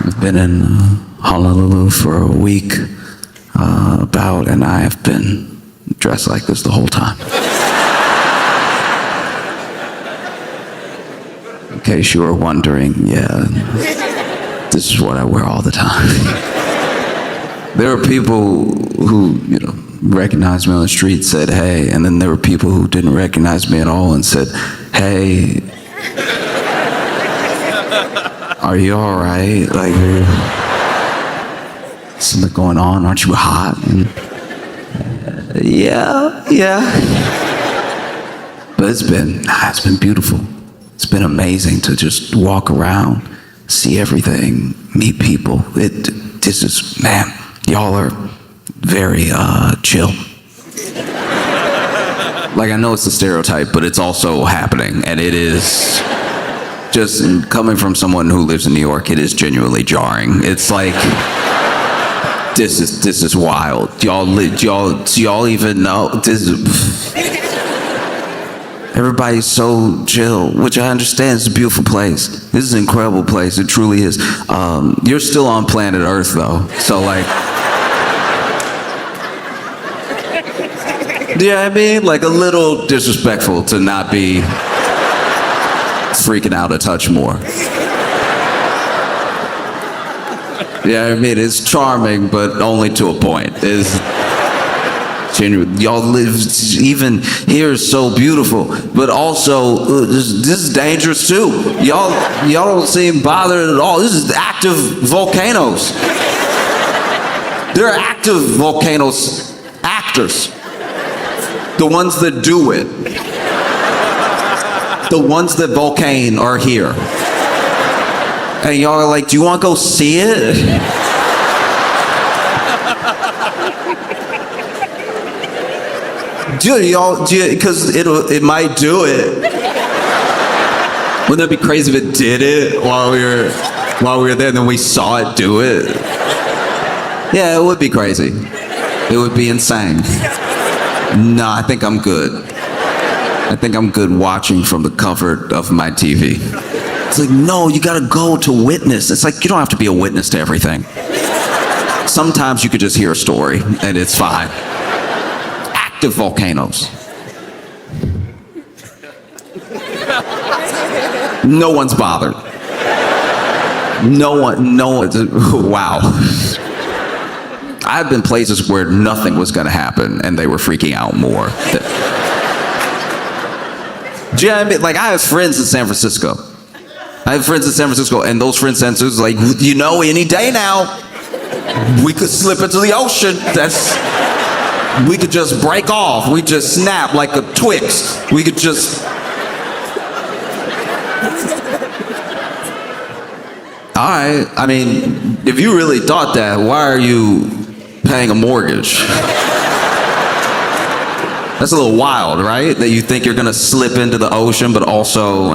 I've been in Honolulu for a week, and I have been dressed like this the whole time. In case you were wondering, yeah, this is what I wear all the time. There are people who, recognized me on the street, said, hey, and then there were people who didn't recognize me at all and said, hey, are you all right? Like, something going on? Aren't you hot? And, yeah. But it's been beautiful. It's been amazing to just walk around, see everything, meet people. This is, man, y'all are very chill. Like, I know it's a stereotype, but it's also happening, and it is just coming from someone who lives in New York. It is genuinely jarring. It's like, this is wild. Do y'all even know this is? Everybody's so chill, which I understand is a beautiful place. This is an incredible place. It truly is. You're still on planet Earth, though. So, like, do you know what I mean? Like, a little disrespectful to not be freaking out a touch more. Yeah, I mean, it's charming, but only to a point. It's genuine. Y'all live, even here is so beautiful, but also this is dangerous too. Y'all don't seem bothered at all. This is active volcanoes. There are active volcanoes, actors. The ones that do it. The ones that volcane are here. And y'all are like, do you want to go see it? Because it might do it. Wouldn't that be crazy if it did it while we were there and then we saw it do it? Yeah, it would be crazy. It would be insane. No, I think I'm good. I think I'm good watching from the comfort of my TV. It's like, no, you gotta go to witness. It's like, you don't have to be a witness to everything. Sometimes you could just hear a story and it's fine. Active volcanoes. No one's bothered. No one, wow. I've been places where nothing was gonna happen and they were freaking out more. Do you know what I mean? Like, I have friends in San Francisco. And those friends in San Francisco, like, any day now, we could slip into the ocean. We could just break off. We just snap like a Twix. We could just. All right. I mean, if you really thought that, why are you paying a mortgage? That's a little wild, right? That you think you're gonna slip into the ocean, but also,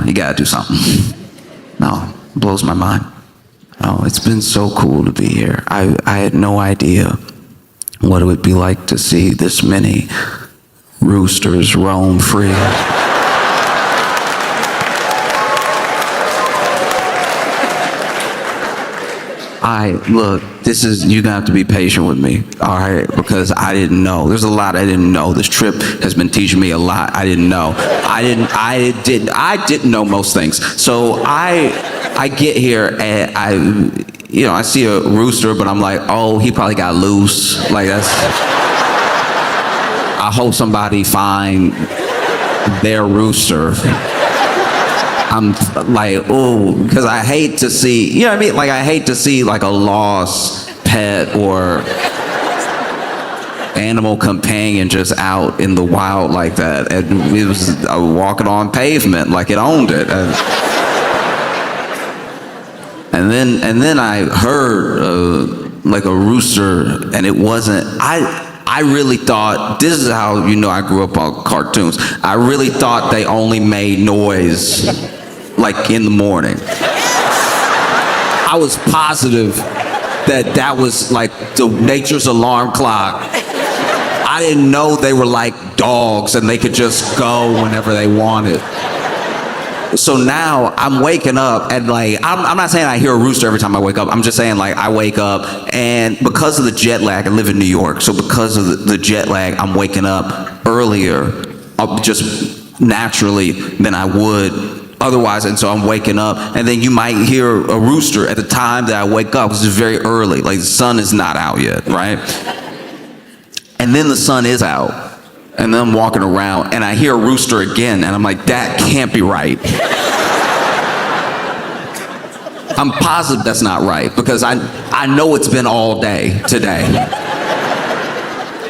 you gotta do something. No, it blows my mind. Oh, it's been so cool to be here. I had no idea what it would be like to see this many roosters roam free. You're gonna have to be patient with me, all right? Because I didn't know. There's a lot I didn't know. This trip has been teaching me a lot I didn't know. I didn't know most things. So I get here and I see a rooster, but I'm like, oh, he probably got loose. Like, I hope somebody find their rooster. I'm like, oh, because I hate to see, I mean? Like, I hate to see like a lost pet or animal companion just out in the wild like that. And it was walking on pavement like it owned it. And then I heard like a rooster, and it wasn't. I really thought, this is how I grew up on cartoons. I really thought they only made noise like in the morning. I was positive that was like the nature's alarm clock. I didn't know they were like dogs and they could just go whenever they wanted. So now I'm waking up and like, I'm not saying I hear a rooster every time I wake up. I'm just saying like I wake up and because of the jet lag, I live in New York. So because of the jet lag, I'm waking up earlier, just naturally than I would otherwise. And so I'm waking up and then you might hear a rooster at the time that I wake up because it's very early. Like the sun is not out yet, right? And then the sun is out. And then I'm walking around and I hear a rooster again and I'm like, that can't be right. I'm positive that's not right because I know it's been all day today.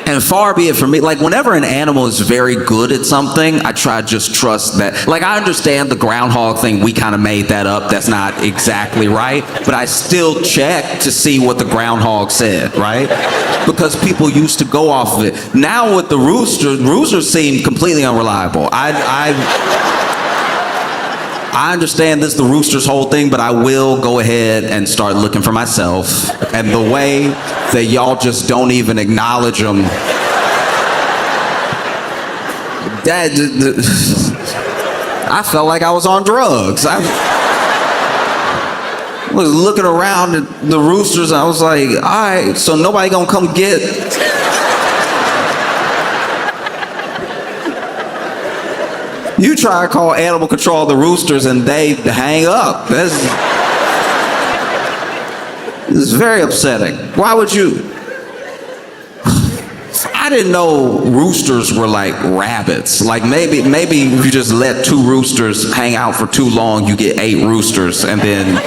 And far be it from me, like whenever an animal is very good at something, I try to just trust that. Like I understand the groundhog thing, we kind of made that up, that's not exactly right, but I still check to see what the groundhog said, right? Because people used to go off of it. Now with the roosters seem completely unreliable. I understand this is the rooster's whole thing, but I will go ahead and start looking for myself. And the way that y'all just don't even acknowledge them, I felt like I was on drugs. I was looking around at the roosters and I was like, all right, so nobody gonna come get. You try to call animal control the roosters and they hang up. It's very upsetting. Why would you? I didn't know roosters were like rabbits. Like maybe if you just let 2 roosters hang out for too long, you get 8 roosters and then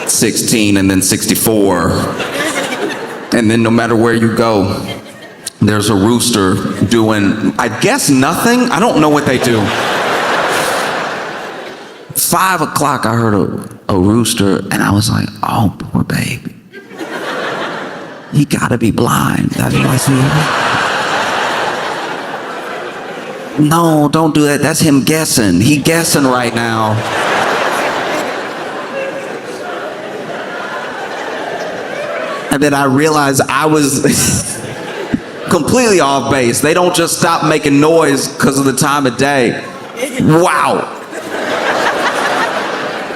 16 and then 64. And then no matter where you go, there's a rooster doing, I guess nothing. I don't know what they do. 5 o'clock, I heard a rooster, and I was like, oh, poor baby. He gotta be blind. That's what I see. No, don't do that. That's him guessing. He guessing right now. And then I realized I was completely off base. They don't just stop making noise because of the time of day. Wow.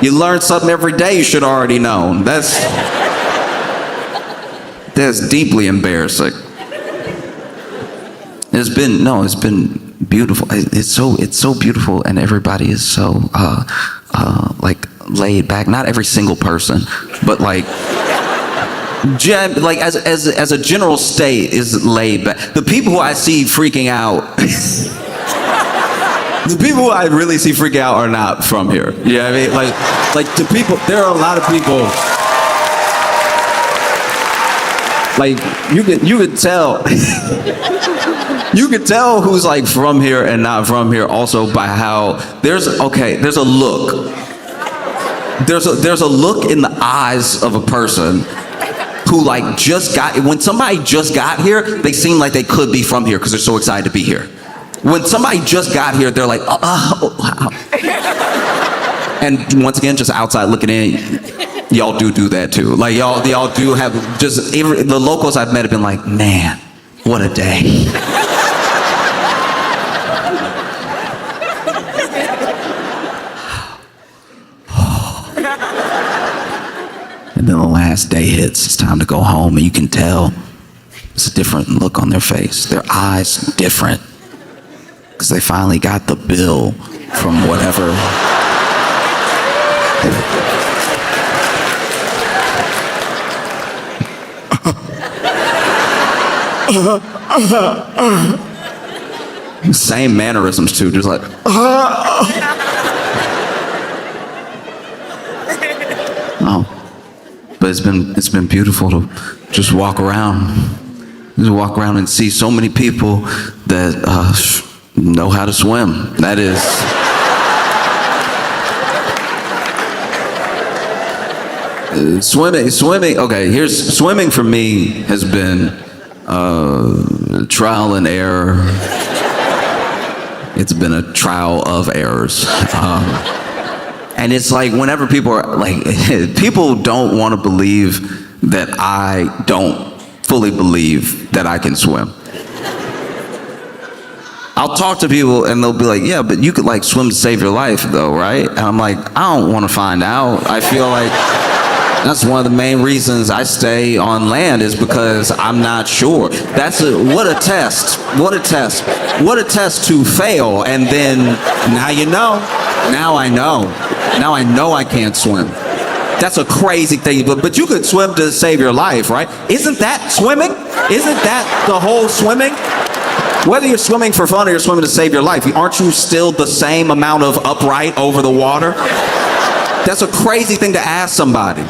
You learn something every day you should already know. That's deeply embarrassing. It's been beautiful. It's so beautiful, and everybody is so like laid back. Not every single person, but like as a general state is laid back. The people who I see freaking out, the people who I really see freaking out are not from here. You know what I mean? Like the people, there are a lot of people, like you could tell, you could tell who's like from here and not from here also by how there's a look. There's a look in the eyes of a person who like when somebody just got here, they seem like they could be from here because they're so excited to be here. When somebody just got here, they're like, wow. And once again, just outside looking in, y'all do that too. Like y'all do have just, the locals I've met have been like, man, what a day. And then the last day hits, it's time to go home, and you can tell it's a different look on their face. Their eyes different, because they finally got the bill from whatever. Same mannerisms too, just like. Oh. But it's been beautiful to just walk around and see so many people that know how to swim. That is. Swimming. Okay, swimming for me has been trial and error. It's been a trial of errors. And it's like whenever people are like, people don't want to believe that I don't fully believe that I can swim. I'll talk to people and they'll be like, yeah, but you could like swim to save your life though, right? And I'm like, I don't want to find out. I feel like that's one of the main reasons I stay on land is because I'm not sure. What a test. What a test. What a test to fail. And then now you know. Now I know. Now I know I can't swim. That's a crazy thing. But you could swim to save your life, right? Isn't that swimming? Isn't that the whole swimming? Whether you're swimming for fun or you're swimming to save your life, aren't you still the same amount of upright over the water? That's a crazy thing to ask somebody.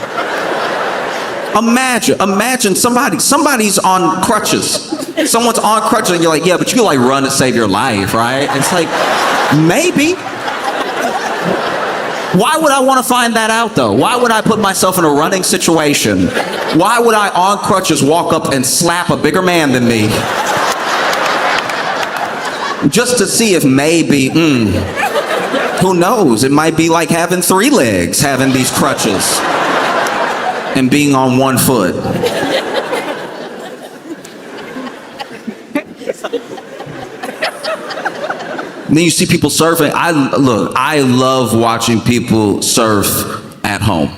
Imagine somebody's on crutches. Someone's on crutches and you're like, yeah, but you can like run to save your life, right? It's like, maybe. Why would I want to find that out though? Why would I put myself in a running situation? Why would I on crutches walk up and slap a bigger man than me? Just to see if maybe, who knows? It might be like having 3 legs, having these crutches. And being on 1 foot. And then you see people surfing. I love watching people surf at home.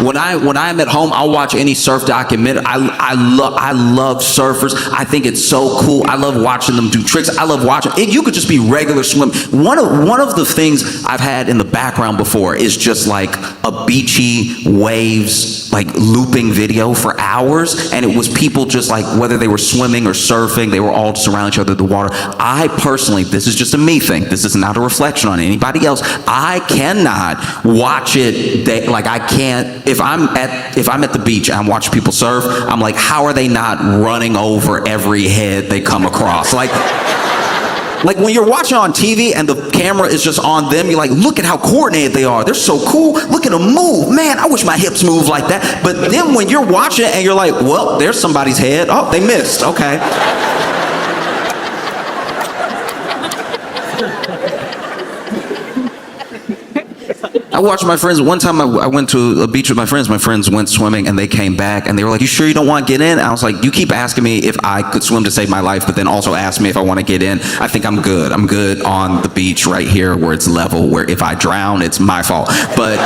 When I'm at home, I'll watch any surf documentary. I love surfers. I think it's so cool. I love watching them do tricks. I love watching it. You could just be regular swimming. One of the things I've had in the background before is just like a beachy waves like looping video for hours, and it was people just like whether they were swimming or surfing, they were all just around each other in the water. I personally, this is just a me thing. This is not a reflection on anybody else. I cannot watch it. I can't. If I'm at the beach and I'm watching people surf, I'm like, how are they not running over every head they come across? Like when you're watching on TV and the camera is just on them, you're like, look at how coordinated they are. They're so cool. Look at them move. Man, I wish my hips moved like that. But then when you're watching and you're like, well, there's somebody's head. Oh, they missed. Okay. I watched my friends. One time I went to a beach with my friends. My friends went swimming and they came back and they were like, you sure you don't want to get in? I was like, you keep asking me if I could swim to save my life, but then also ask me if I want to get in. I think I'm good. I'm good on the beach right here where it's level, where if I drown, it's my fault. But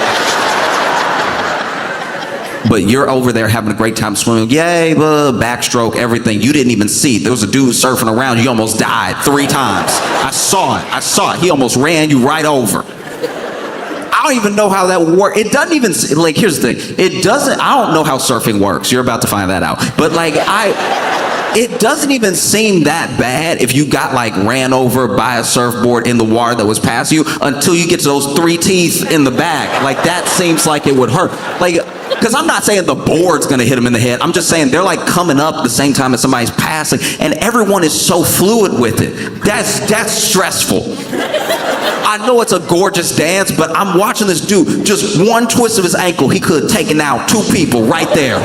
you're over there having a great time swimming. Yay, backstroke, everything. You didn't even see. There was a dude surfing around. You almost died 3 times. I saw it. He almost ran you right over. I don't even know how that works. It doesn't even, like, here's the thing. I don't know how surfing works. You're about to find that out. But like, it doesn't even seem that bad if you got like ran over by a surfboard in the water that was past you until you get to those 3 teeth in the back. Like that seems like it would hurt. Like, because I'm not saying the board's gonna hit them in the head. I'm just saying they're like coming up the same time as somebody's passing, and everyone is so fluid with it. That's stressful. I know it's a gorgeous dance, but I'm watching this dude, just one twist of his ankle, he could have taken out 2 people right there.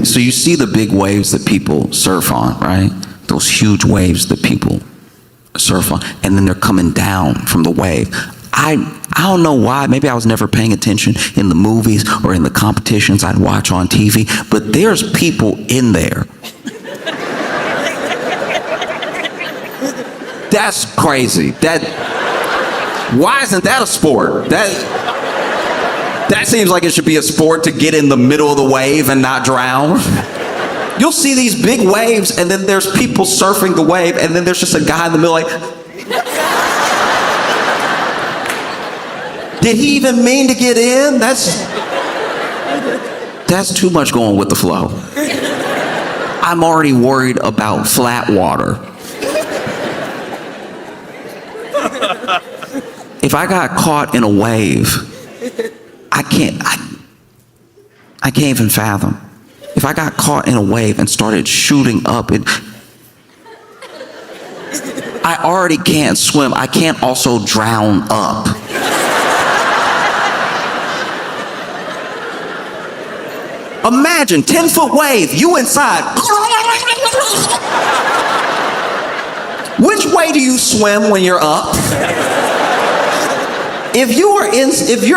So you see the big waves that people surf on, right? Those huge waves that people surf on, and then they're coming down from the wave. I don't know why. Maybe I was never paying attention in the movies or in the competitions I'd watch on TV, but there's people in there. That's crazy. Why isn't that a sport? That seems like it should be a sport to get in the middle of the wave and not drown. You'll see these big waves, and then there's people surfing the wave, and then there's just a guy in the middle like, did he even mean to get in? That's too much going with the flow. I'm already worried about flat water. If I got caught in a wave, I can't even fathom. If I got caught in a wave and started shooting up, I already can't swim. I can't also drown up. Imagine 10-foot wave, you inside. Which way do you swim when you're up? If you're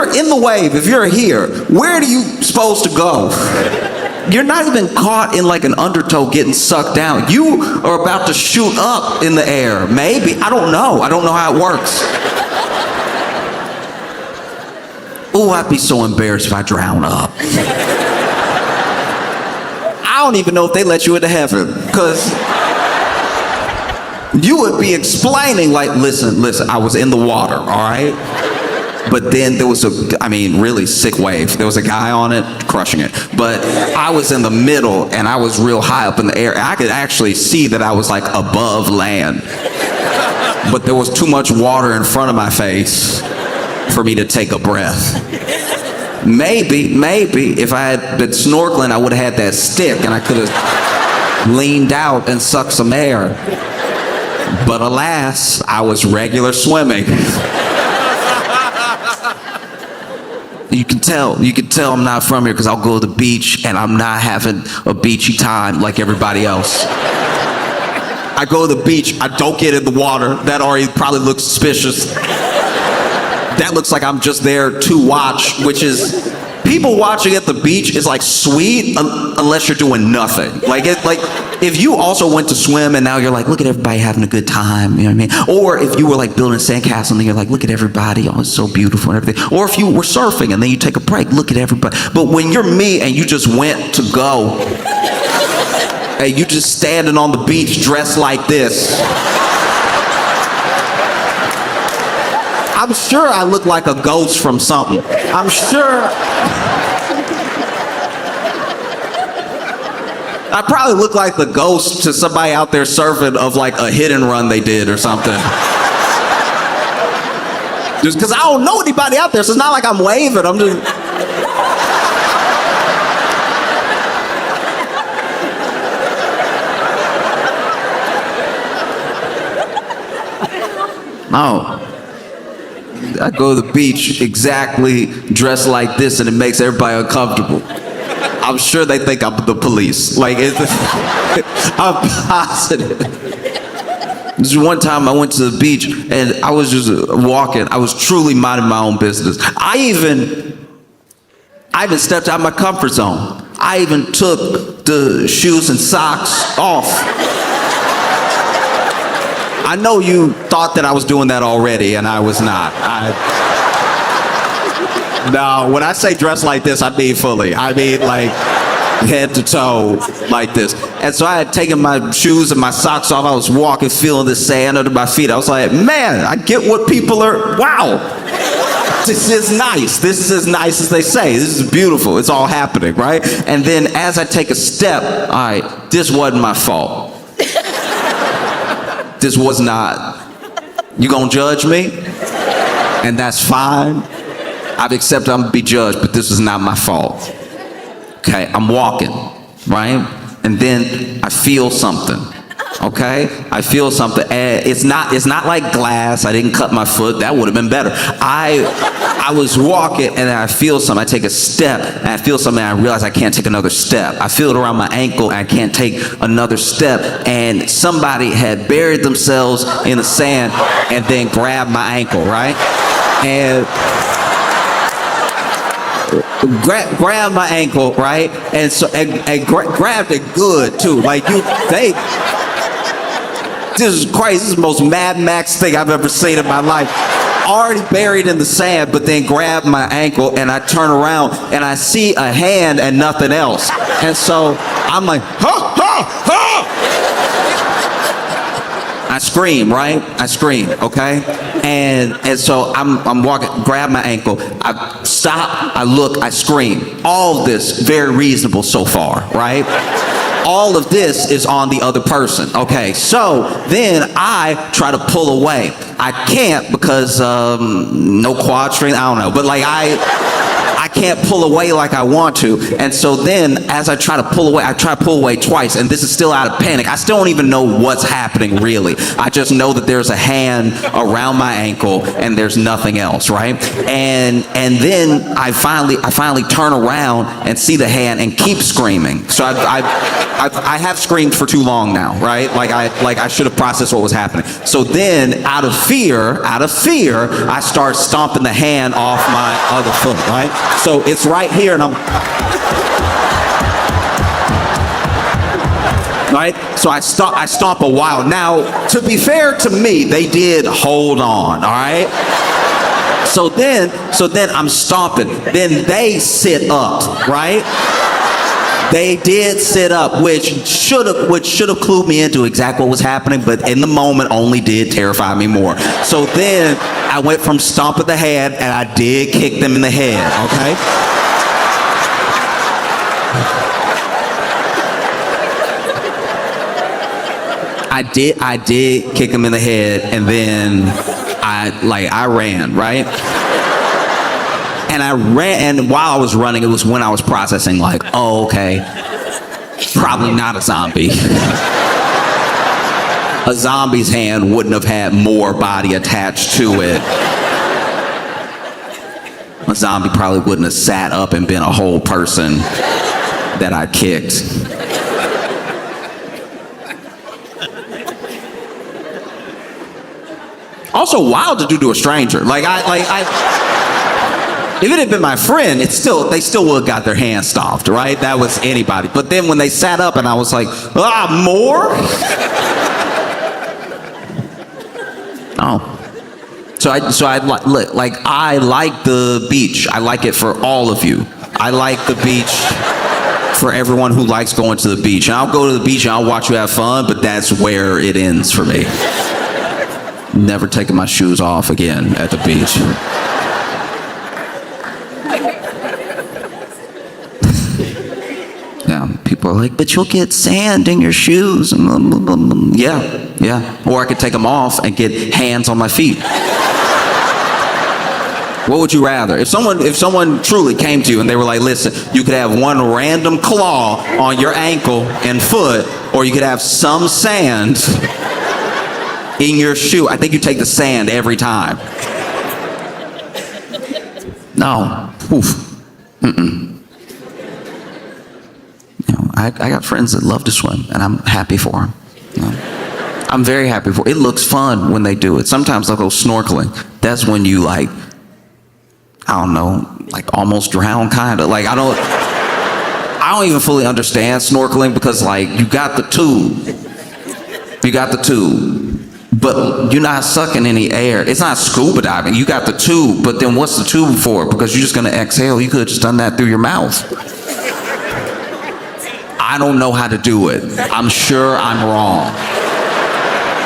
in the wave, if you're here, where are you supposed to go? You're not even caught in like an undertow getting sucked down. You are about to shoot up in the air. Maybe. I don't know. I don't know how it works. Ooh, I'd be so embarrassed if I drown up. I don't even know if they let you into heaven, because you would be explaining like, listen, I was in the water, all right? But then there was really sick wave. There was a guy on it, crushing it. But I was in the middle, and I was real high up in the air. I could actually see that I was like above land. But there was too much water in front of my face for me to take a breath. Maybe if I had been snorkeling, I would have had that stick, and I could have leaned out and sucked some air. But alas, I was regular swimming. You can tell I'm not from here because I'll go to the beach and I'm not having a beachy time like everybody else. I go to the beach, I don't get in the water. That already probably looks suspicious. That looks like I'm just there to watch, which is, people watching at the beach is like sweet unless you're doing nothing. Like if you also went to swim and now you're like, look at everybody having a good time, you know what I mean? Or if you were like building a sandcastle and you're like, look at everybody, oh, it's so beautiful and everything. Or if you were surfing and then you take a break, look at everybody. But when you're me and you just went to go, and you just standing on the beach dressed like this, I'm sure I look like a ghost from something. I'm sure. I probably look like the ghost to somebody out there surfing of like a hit and run they did or something. Just because I don't know anybody out there, so it's not like I'm waving. I'm just. No. I go to the beach exactly dressed like this, and it makes everybody uncomfortable. I'm sure they think I'm the police. Like, I'm positive. This one time I went to the beach and I was just walking. I was truly minding my own business. I even stepped out of my comfort zone. I even took the shoes and socks off. I know you thought that I was doing that already, and I was not. No, when I say dress like this, I mean fully. I mean like head to toe like this. And so I had taken my shoes and my socks off. I was walking, feeling the sand under my feet. I was like, man, I get what people are, wow. This is nice. This is as nice as they say. This is beautiful. It's all happening, right? And then as I take a step, all right, this wasn't my fault. This was not. You gonna judge me? And that's fine. I've accepted I'm gonna be judged, but this is not my fault. Okay, I'm walking, right? And then I feel something. Okay? I feel something. And it's not like glass. I didn't cut my foot. That would have been better. I was walking and then I feel something. I take a step and I feel something and I realize I can't take another step. I feel it around my ankle and I can't take another step. And somebody had buried themselves in the sand and then grabbed my ankle, right? And grabbed my ankle, right? And so grabbed it good too. Like this is crazy. This is the most Mad Max thing I've ever seen in my life. Already buried in the sand, but then grabbed my ankle and I turn around and I see a hand and nothing else. And so I'm like, ha, ha, ha! I scream, right? I scream, okay? And so I'm walking, grab my ankle, I stop, I look, I scream. All of this very reasonable so far, right? All of this is on the other person. Okay, so then I try to pull away. I can't because no quad strength, I don't know. But like I can't pull away like I want to. And so then as I try to pull away, I try to pull away twice, and this is still out of panic. I still don't even know what's happening really. I just know that there's a hand around my ankle and there's nothing else, right? And then I finally turn around and see the hand and keep screaming. So I have screamed for too long now, right? Like I should have processed what was happening. So then out of fear, I start stomping the hand off my other foot, right? So it's right here and I'm right? So I stop a while. Now, to be fair to me, they did hold on, all right? So then I'm stomping. Then they sit up, right? They did sit up, which should have clued me into exactly what was happening, but in the moment only did terrify me more. So then I went from stomping the head, and I did kick them in the head, okay? I did kick them in the head, and then I ran, right? And I ran, and while I was running, it was when I was processing, like, oh, okay, probably not a zombie. A zombie's hand wouldn't have had more body attached to it. A zombie probably wouldn't have sat up and been a whole person that I kicked. Also wild to do to a stranger. If it had been my friend, they still would have got their hands stomped, right? That was anybody. But then when they sat up and I was like, more? Oh. So I like the beach. I like it for all of you. I like the beach for everyone who likes going to the beach. And I'll go to the beach and I'll watch you have fun, but that's where it ends for me. Never taking my shoes off again at the beach. Yeah, people are like, but you'll get sand in your shoes. Yeah. Or I could take them off and get hands on my feet. What would you rather? If someone truly came to you and they were like, listen, you could have one random claw on your ankle and foot, or you could have some sand in your shoe. I think you take the sand every time. No. Oof. I got friends that love to swim, and I'm happy for them. I'm very happy for it. It looks fun when they do it. Sometimes they'll go snorkeling. That's when you I don't know, almost drown, kind of. I don't even fully understand snorkeling because you got the tube. But you're not sucking any air. It's not scuba diving. You got the tube, but then what's the tube for? Because you're just gonna exhale. You could have just done that through your mouth. I don't know how to do it. I'm sure I'm wrong.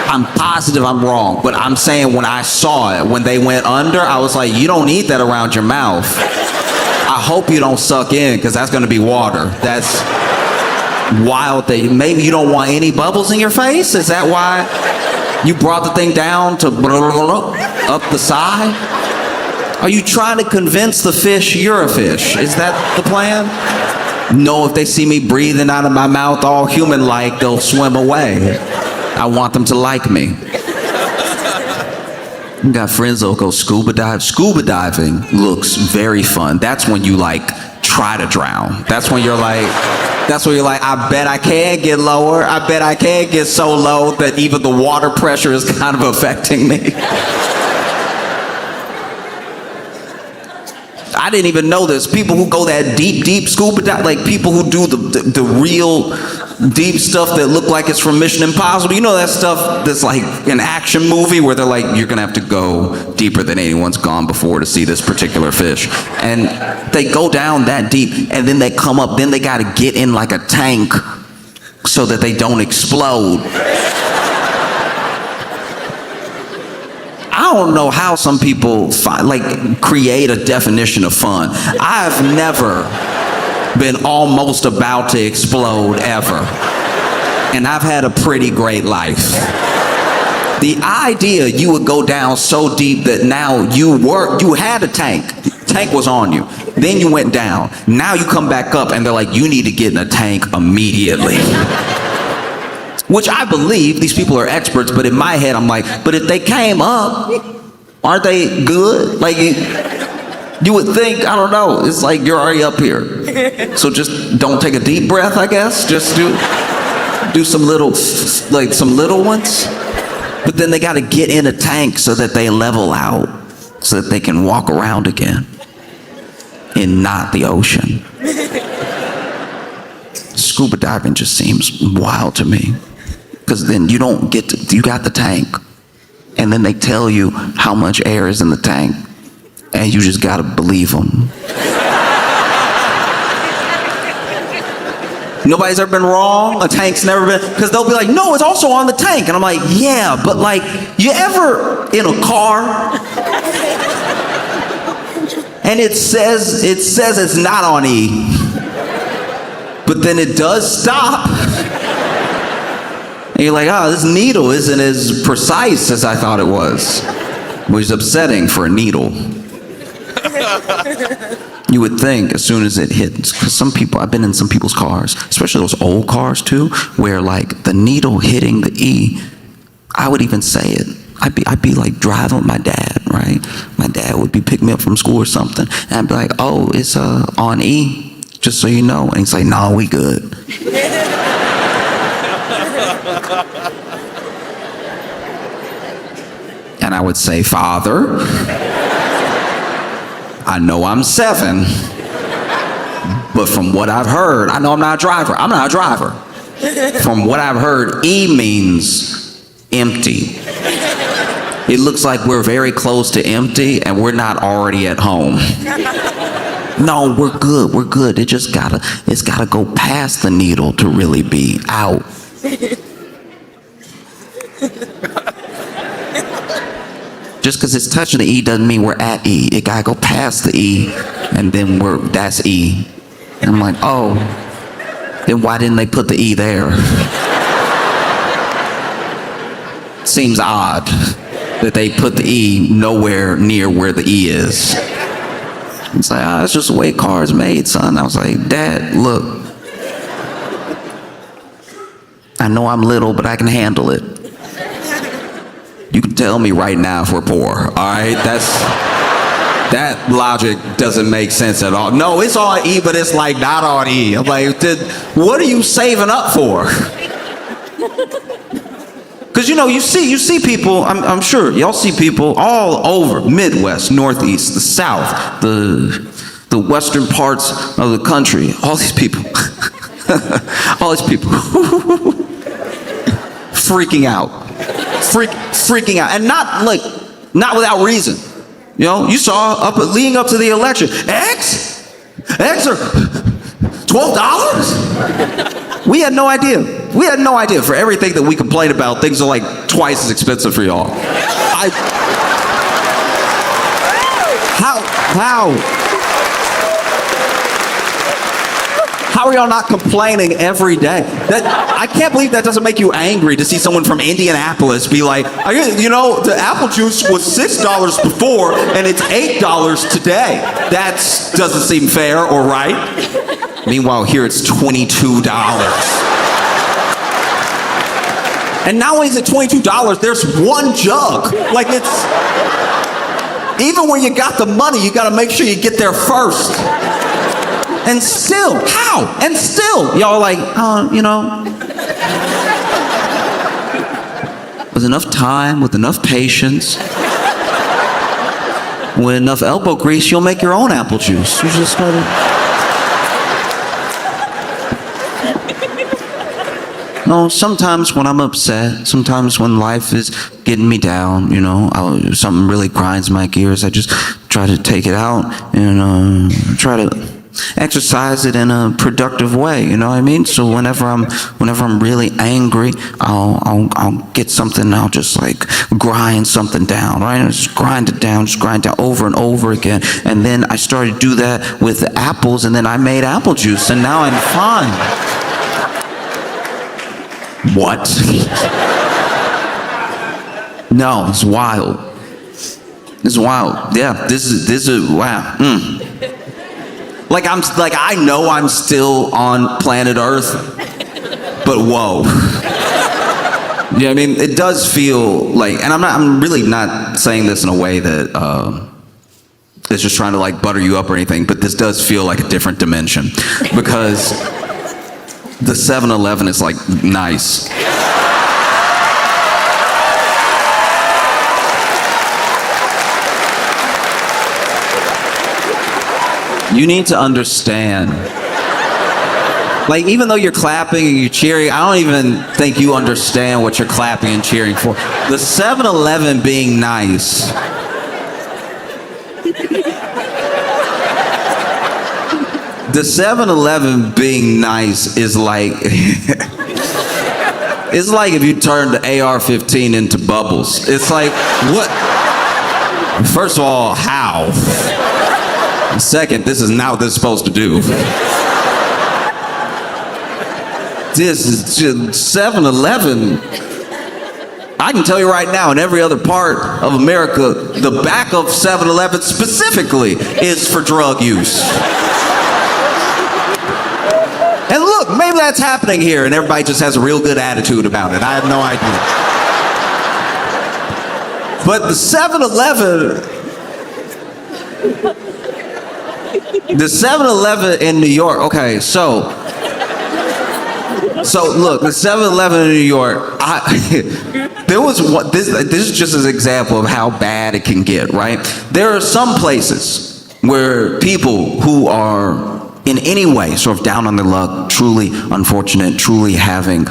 I'm positive I'm wrong, but I'm saying when I saw it, when they went under, I was like, you don't need that around your mouth. I hope you don't suck in, because that's gonna be water. That's wild thing. Maybe you don't want any bubbles in your face? Is that why you brought the thing down to up the side? Are you trying to convince the fish you're a fish? Is that the plan? No, if they see me breathing out of my mouth all human-like, they'll swim away. I want them to like me. You got friends that'll go scuba dive. Scuba diving looks very fun. That's when you try to drown. That's when you're like, I bet I can get lower. I bet I can get so low that even the water pressure is kind of affecting me. I didn't even know this. People who go that deep scuba dive, people who do the real deep stuff that look like it's from Mission Impossible. You know that stuff that's an action movie where they're you're gonna have to go deeper than anyone's gone before to see this particular fish. And they go down that deep and then they come up, then they gotta get in a tank so that they don't explode. I don't know how some people create a definition of fun. I've never been almost about to explode ever. And I've had a pretty great life. The idea you would go down so deep that now you had a tank. Tank was on you. Then you went down. Now you come back up and they're like, you need to get in a tank immediately. Which I believe these people are experts, but in my head I'm like, but if they came up, aren't they good? You would think, I don't know, it's you're already up here. So just don't take a deep breath, I guess. Just do some little ones. But then they gotta get in a tank so that they level out, so that they can walk around again and not the ocean. scuba diving just seems wild to me. Because then you got the tank, and then they tell you how much air is in the tank, and you just gotta believe them. Nobody's ever been wrong. A tank's never been, because they'll be like, no, it's also on the tank. And I'm like, yeah, but like, you ever in a car and it says it's not on E, but then it does stop. And you're like, oh, this needle isn't as precise as I thought it was. Which is upsetting for a needle. You would think as soon as it hits, because some people, I've been in some people's cars, especially those old cars too, where like the needle hitting the E, I would even say it. I'd be like driving with my dad, right? My dad would be picking me up from school or something, and I'd be like, oh, it's on E, just so you know. And he's like, no, we good. And I would say, Father, I know I'm 7, but from what I've heard, I know I'm not a driver. I'm not a driver. From what I've heard, E means empty. It looks like we're very close to empty and we're not already at home. No, we're good. It's gotta go past the needle to really be out. Just because it's touching the E doesn't mean we're at E. It gotta go past the E, and then that's E. And I'm like, oh, then why didn't they put the E there? Seems odd that they put the E nowhere near where the E is. It's like, it's just the way cars made, son. I was like, Dad, look, I know I'm little, but I can handle it. You can tell me right now if we're poor, all right? That logic doesn't make sense at all. No, it's on E, but it's like not on E. I'm like, what are you saving up for? Because you see people, I'm sure y'all see people all over, Midwest, Northeast, the South, the western parts of the country, all these people freaking out. Freaking out, and not without reason. You saw leading up to the election, eggs are $12. We had no idea. For everything that we complain about, things are like twice as expensive for y'all. How are y'all not complaining every day? I can't believe that doesn't make you angry to see someone from Indianapolis be like, the apple juice was $6 before and it's $8 today. That doesn't seem fair or right. Meanwhile, here it's $22. And not only is it $22, there's one jug. Like even when you got the money, you gotta make sure you get there first. And still, how? And still, y'all are like, with enough time, with enough patience, with enough elbow grease, you'll make your own apple juice. You just gotta. No, sometimes when I'm upset, sometimes when life is getting me down, something really grinds my gears, I just try to take it out and try to exercise it in a productive way, you know what I mean? So whenever I'm really angry, I'll get something and I'll just like grind something down, right? And just grind it down over and over again. And then I started to do that with the apples, and then I made apple juice, and now I'm fine. What? No, it's wild. It's wild. Yeah, this is wow. I know I'm still on planet Earth, but whoa. Yeah, I mean, it does feel like, and I'm really not saying this in a way that is just trying to like butter you up or anything, but this does feel like a different dimension, because the 7-Eleven is like nice. You need to understand Like, even though you're clapping and you're cheering, I don't even think you understand what you're clapping and cheering for. The 7-Eleven being nice. The 7-Eleven being nice is like, it's like if you turned the AR-15 into bubbles. It's like, what? First of all, how? Second, this is not what this is supposed to do. This is just 7-Eleven. I can tell you right now, in every other part of America, the back of 7-Eleven specifically is for drug use. And look, maybe that's happening here and everybody just has a real good attitude about it. I have no idea. But the 7-Eleven in New York, okay, so look, the 7-Eleven in New York, there was one, this is just an example of how bad it can get, right? There are some places where people who are in any way sort of down on their luck, truly unfortunate, truly having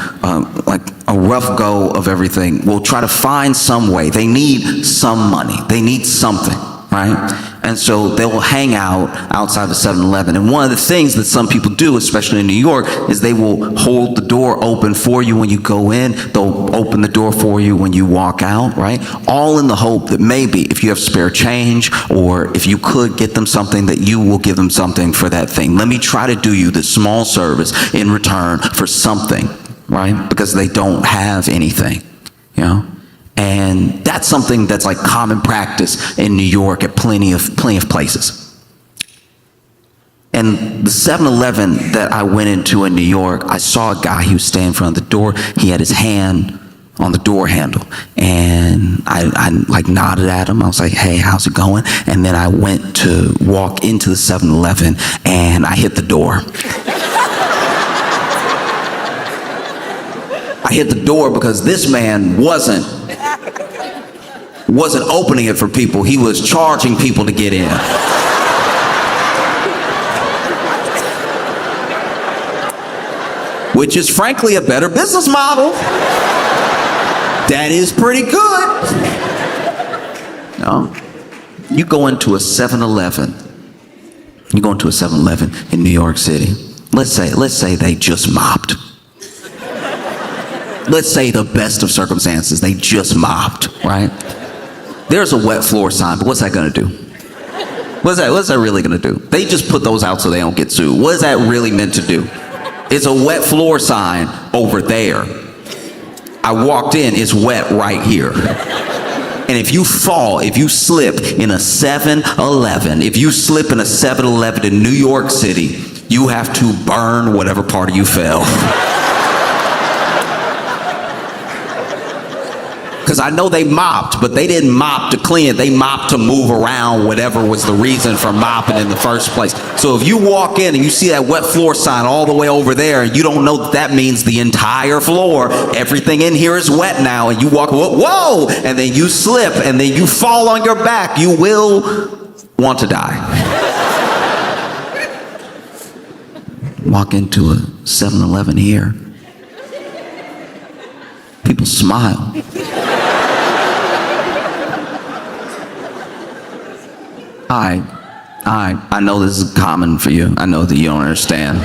like a rough go of everything, will try to find some way. They need some money. They need something, right? And so they will hang out outside the 7-Eleven. And one of the things that some people do, especially in New York, is they will hold the door open for you when you go in. They'll open the door for you when you walk out, right? All in the hope that maybe if you have spare change or if you could get them something, that you will give them something for that thing. Let me try to do you this small service in return for something, right? Because they don't have anything, you know? And that's something that's like common practice in New York at plenty of places. And the 7-Eleven that I went into in New York, I saw a guy, he was standing in front of the door. He had his hand on the door handle. And I like nodded at him. I was like, hey, how's it going? And then I went to walk into the 7-Eleven and I hit the door. I hit the door because this man wasn't opening it for people. He was charging people to get in. Which is frankly a better business model. That is pretty good. No. You go into a 7-Eleven. You go into a 7-Eleven in New York City. Let's say they just mopped. Let's say the best of circumstances, they just mopped, right? There's a wet floor sign, but what's that gonna do? What's that really gonna do? They just put those out so they don't get sued. What is that really meant to do? It's a wet floor sign over there. I walked in, it's wet right here. And if you fall, if you slip in a 7-Eleven, if you slip in a 7-Eleven in New York City, you have to burn whatever part of you fell. Because I know they mopped, but they didn't mop to clean it. They mopped to move around whatever was the reason for mopping in the first place. So if you walk in and you see that wet floor sign all the way over there, and you don't know that means the entire floor, everything in here is wet now, and you walk, whoa, and then you slip, and then you fall on your back, you will want to die. Walk into a 7-Eleven here. People smile. I know this is common for you. I know that you don't understand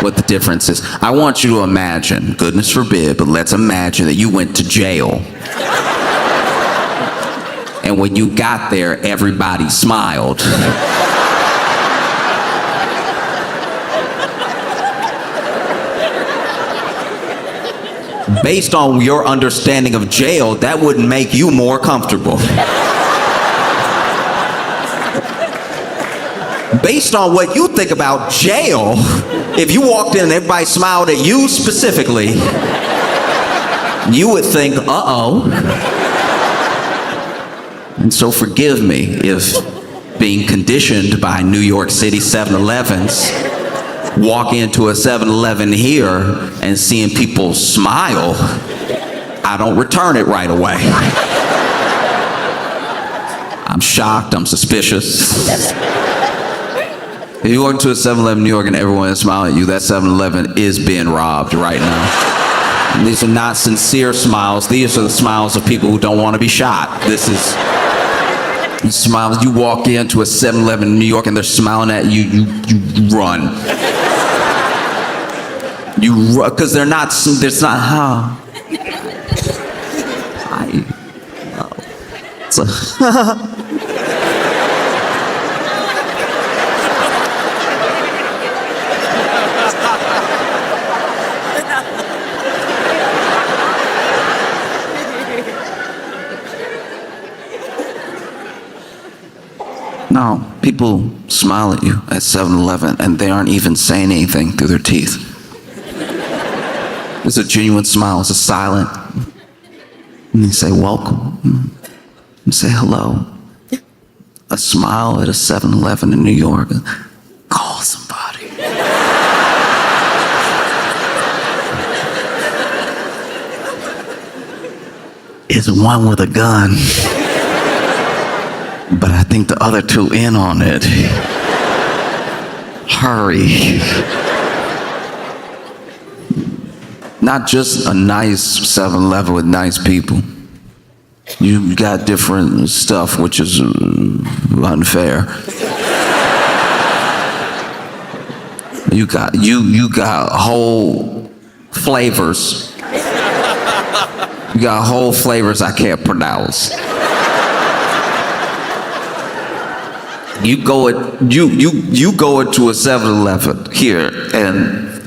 what the difference is. I want you to imagine, goodness forbid, but let's imagine that you went to jail. And when you got there, everybody smiled. Based on your understanding of jail, that wouldn't make you more comfortable. Based on what you think about jail, if you walked in and everybody smiled at you specifically, you would think, uh-oh. And so forgive me if being conditioned by New York City 7-Elevens, walking into a 7-Eleven here and seeing people smile, I don't return it right away. I'm shocked, I'm suspicious. If you walk into a 7-Eleven in New York and everyone is smiling at you, that 7-Eleven is being robbed right now. And these are not sincere smiles. These are the smiles of people who don't want to be shot. This is smiles. You walk into a 7-Eleven in New York and they're smiling at you, you run. You run, because there's not, it's a, no, people smile at you at 7-Eleven and they aren't even saying anything through their teeth. It's a genuine smile, it's a silent. And you say, welcome. You say, hello. A smile at a 7-Eleven in New York. Call somebody. It's one with a gun. But I think the other two in on it. Hurry. Not just a nice 7-Eleven with nice people. You got different stuff, which is unfair. You got whole flavors. You got whole flavors I can't pronounce. You go into a 7-Eleven here, and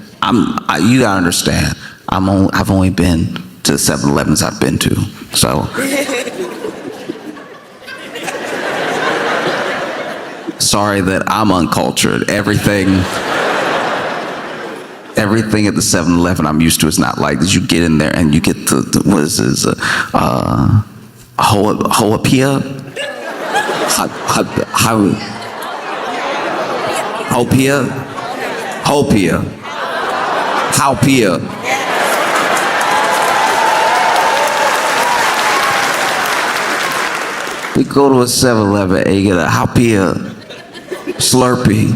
you gotta understand. I've only been to the 7-Elevens I've been to, so. Sorry that I'm uncultured. Everything at the 7-Eleven I'm used to is not like this. You get in there and you get what is this? Hoapia? Hopia. We go to a 7-Eleven and you get a Hopia Slurpee.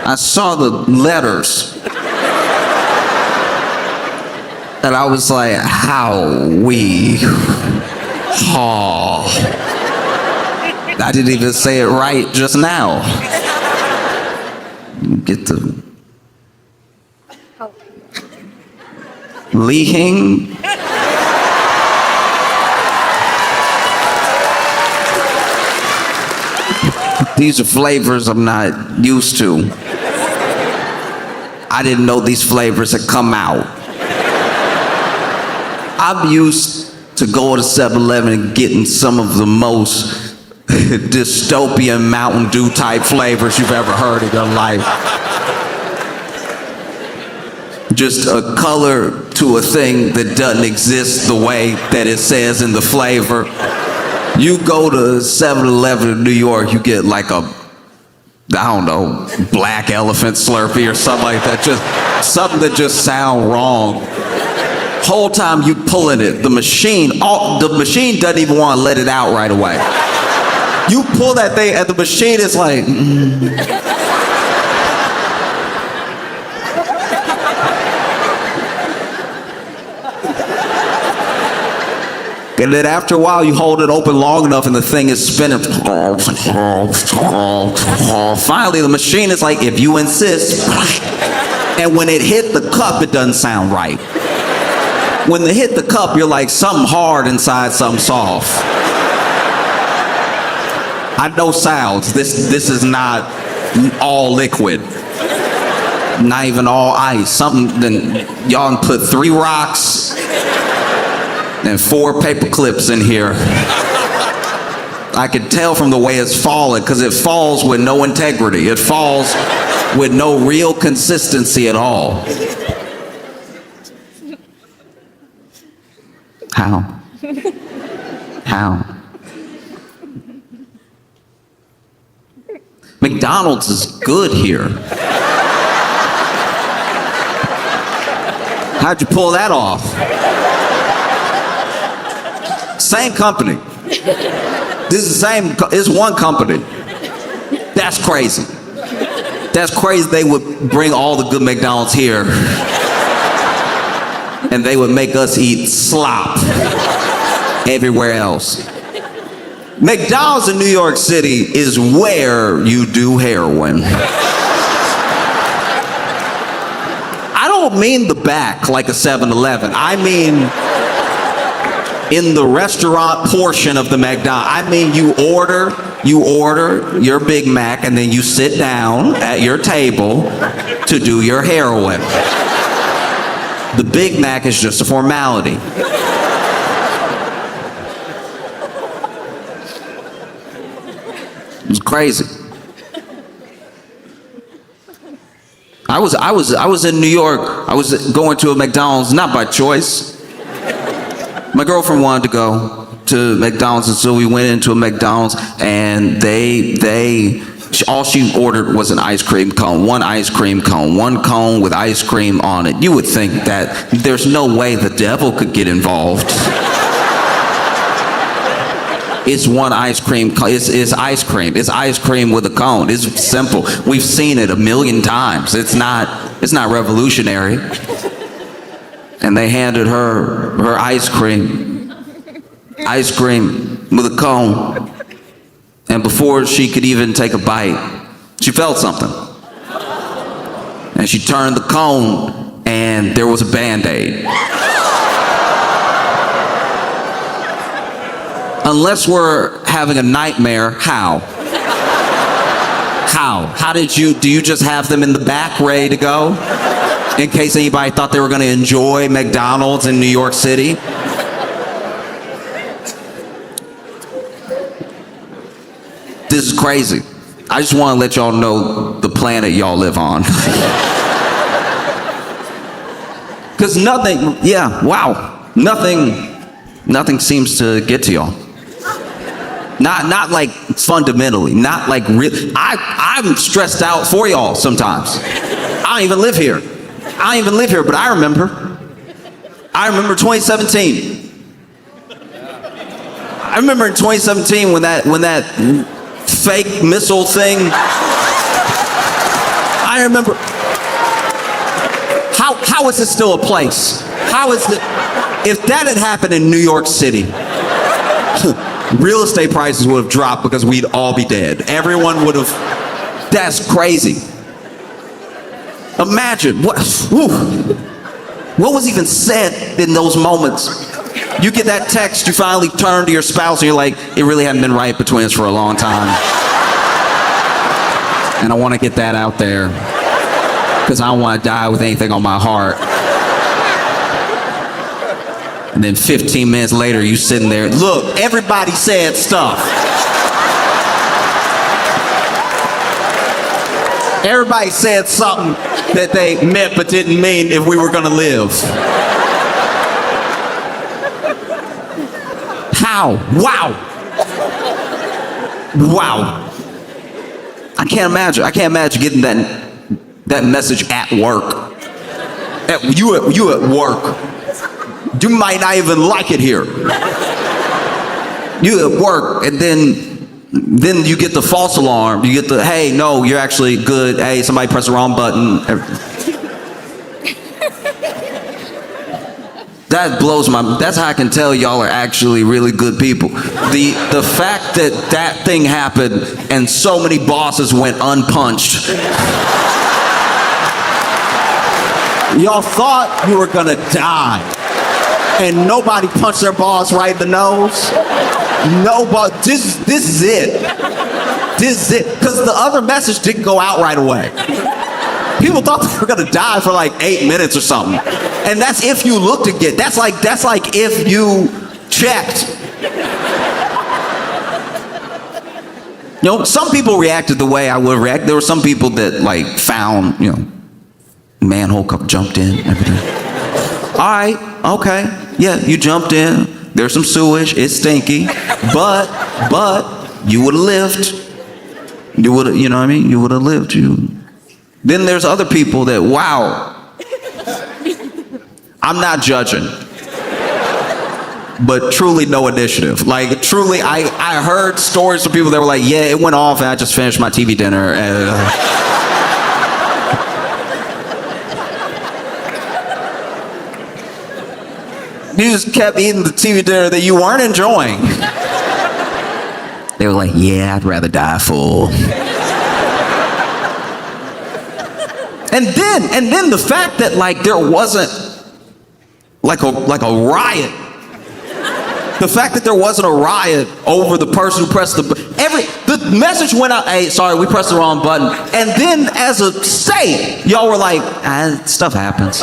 I saw the letters and I was like, I didn't even say it right just now. Get the Leehing. These are flavors I'm not used to. I didn't know these flavors had come out. I'm used to going to 7-Eleven and getting some of the most dystopian Mountain Dew type flavors you've ever heard in your life. Just a color to a thing that doesn't exist the way that it says in the flavor. You go to 7-Eleven in New York, you get like a, I don't know, black elephant Slurpee or something like that. Just something that just sound wrong. Whole time you pulling it, the machine doesn't even want to let it out right away. You pull that thing and the machine is like, And then after a while, you hold it open long enough and the thing is spinning. Finally, the machine is like, if you insist. And when it hit the cup, it doesn't sound right. When they hit the cup, you're like, something hard inside, something soft. I know sounds. This is not all liquid. Not even all ice. Something, then y'all put 3 rocks and 4 paper clips in here. I could tell from the way it's falling, because it falls with no integrity. It falls with no real consistency at all. How? How? McDonald's is good here. How'd you pull that off? Same company. This is the same, it's one company. That's crazy. That's crazy they would bring all the good McDonald's here and they would make us eat slop everywhere else. McDonald's in New York City is where you do heroin. I don't mean the back like a 7-Eleven. I mean in the restaurant portion of the McDonald's. I mean you order your Big Mac and then you sit down at your table to do your heroin. The Big Mac is just a formality. It's crazy. I was in New York. I was going to a McDonald's, not by choice. My girlfriend wanted to go to McDonald's, and so we went into a McDonald's, and all she ordered was an ice cream cone, one ice cream cone, one cone with ice cream on it. You would think that there's no way the devil could get involved. It's one ice cream, it's ice cream. It's ice cream with a cone. It's simple. We've seen it a million times. It's not revolutionary. And they handed her ice cream with a cone. And before she could even take a bite, she felt something. And she turned the cone and there was a Band-Aid. Unless we're having a nightmare, how? How do you just have them in the back ready to go? In case anybody thought they were gonna enjoy McDonald's in New York City? This is crazy. I just wanna let y'all know the planet y'all live on. Cause nothing seems to get to y'all. Not like fundamentally, not like real. I'm stressed out for y'all sometimes. I don't even live here, but I remember 2017. I remember in 2017 when that fake missile thing. I remember. How is it still a place? How is it? If that had happened in New York City, real estate prices would have dropped because we'd all be dead. Everyone would have. That's crazy. Imagine what was even said in those moments. You get that text, you finally turn to your spouse and you're like, it really hadn't been right between us for a long time. And I want to get that out there because I don't want to die with anything on my heart. And then 15 minutes later, you sitting there, look, everybody said stuff. Everybody said something that they meant but didn't mean if we were gonna live. How? Wow. I can't imagine getting that message at work. You at work. You might not even like it here. You at work, and then you get the false alarm. You get the, hey, no, you're actually good. Hey, somebody pressed the wrong button. That blows that's how I can tell y'all are actually really good people. The fact that thing happened and so many bosses went unpunched. Y'all thought you were gonna die. And nobody punched their boss right in the nose. Nobody. This is it. This is it. Because the other message didn't go out right away. People thought they were gonna die for like 8 minutes or something. And that's if you looked again. That's like if you checked. You know, some people reacted the way I would react. There were some people that like found, manhole cover, jumped in, everything. All right, okay. Yeah, you jumped in. There's some sewage. It's stinky. But you would have lived. You would have, you know what I mean? You would have lived. Then there's other people that, wow. I'm not judging. But truly no initiative. Like, truly, I heard stories from people that were like, yeah, it went off and I just finished my TV dinner. And, you just kept eating the TV dinner that you weren't enjoying. They were like, yeah, I'd rather die full. And then the fact that like there wasn't like a riot. The fact that there wasn't a riot over the person who pressed the message went out, hey, sorry, we pressed the wrong button. And then as a state, y'all were like, stuff happens.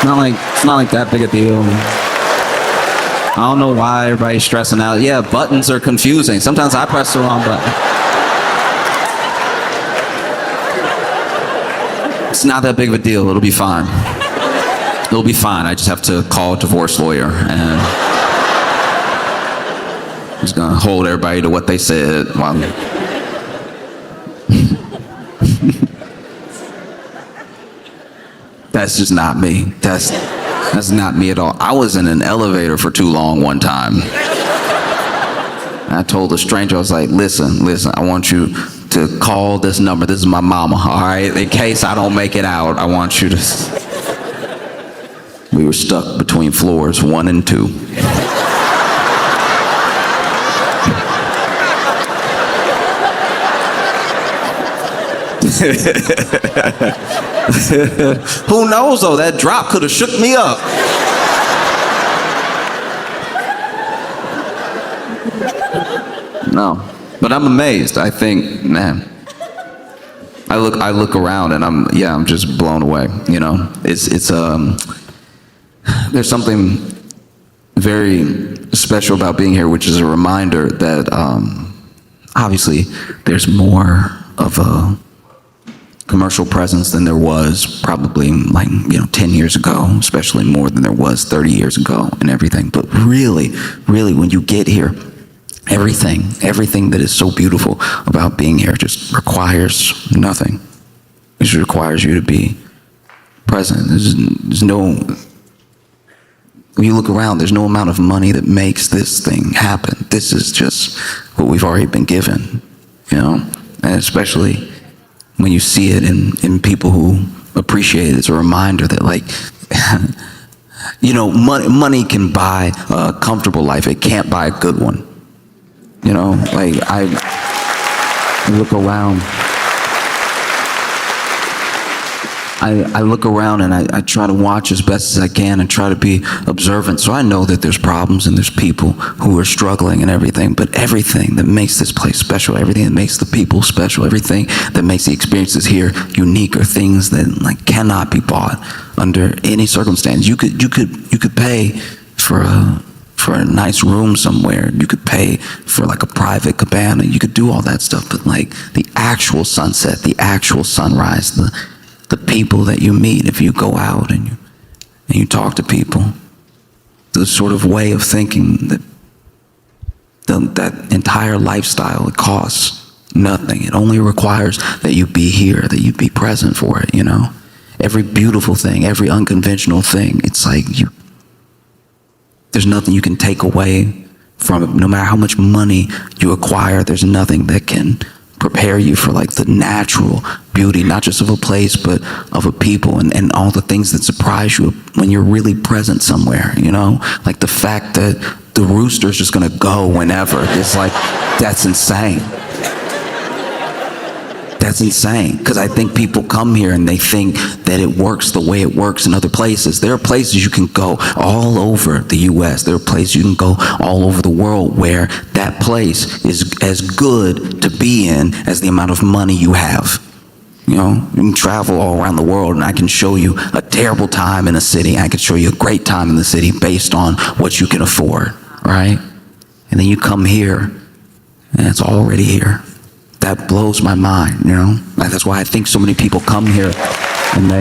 It's not like that big a deal. I don't know why everybody's stressing out. Yeah, buttons are confusing. Sometimes I press the wrong button. It's not that big of a deal. It'll be fine. It'll be fine. I just have to call a divorce lawyer and he's gonna hold everybody to what they said while that's just not me. That's not me at all. I was in an elevator for too long one time. I told a stranger, I was like, listen, I want you to call this number. This is my mama, all right? In case I don't make it out, I want you to... We were stuck between floors 1 and 2. Who knows though, that drop could have shook me up. No, but I'm amazed. I think, man, I look around and I'm just blown away. You know, there's something very special about being here, which is a reminder that obviously there's more of a commercial presence than there was probably 10 years ago, especially more than there was 30 years ago and everything. But really, when you get here, everything that is so beautiful about being here just requires nothing. It just requires you to be present. There's no, when you look around, there's no amount of money that makes this thing happen. This is just what we've already been given, you know? And especially when you see it in people who appreciate it, it's a reminder that money can buy a comfortable life. It can't buy a good one. You know, I look around. I look around and I try to watch as best as I can and try to be observant. So I know that there's problems and there's people who are struggling and everything, but everything that makes this place special, everything that makes the people special, everything that makes the experiences here unique are things that cannot be bought under any circumstance. You could pay for a nice room somewhere. You could pay for a private cabana. You could do all that stuff, but the actual sunset, the actual sunrise, the people that you meet if you go out and you talk to people, the sort of way of thinking that entire lifestyle, it costs nothing. It only requires that you be here, that you be present for it, you know? Every beautiful thing, every unconventional thing, it's there's nothing you can take away from it. No matter how much money you acquire, there's nothing that can prepare you for the natural beauty, not just of a place, but of a people and all the things that surprise you when you're really present somewhere, you know? The fact that the rooster's just gonna go whenever, it's that's insane. That's insane, because I think people come here and they think that it works the way it works in other places. There are places you can go all over the US. There are places you can go all over the world where that place is as good to be in as the amount of money you have. You know, you can travel all around the world and I can show you a terrible time in a city. I can show you a great time in the city based on what you can afford, right? And then you come here and it's already here. That blows my mind, you know? That's why I think so many people come here and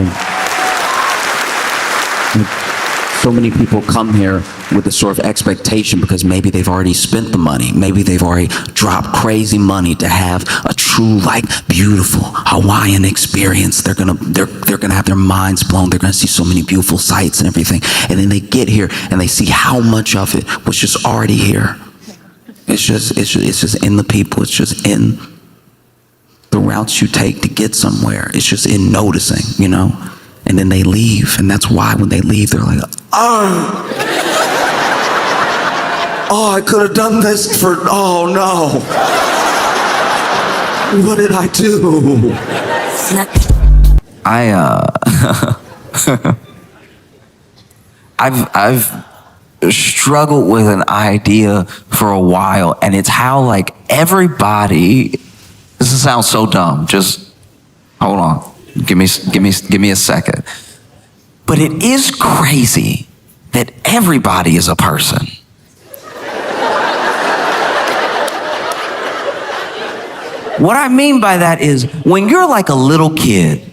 it's so many people come here with a sort of expectation because maybe they've already spent the money. Maybe they've already dropped crazy money to have a true, like, beautiful Hawaiian experience. They're gonna have their minds blown. They're gonna see so many beautiful sights and everything. And then they get here and they see how much of it was just already here. It's just in the people. It's just in the routes you take to get somewhere. It's just in noticing, you know? And then they leave, and that's why when they leave, they're like, oh, I could have done this oh no. What did I do? I've struggled with an idea for a while, and it's how, like, everybody, this sounds so dumb, just hold on. Give me a second. But it is crazy that everybody is a person. What I mean by that is when you're like a little kid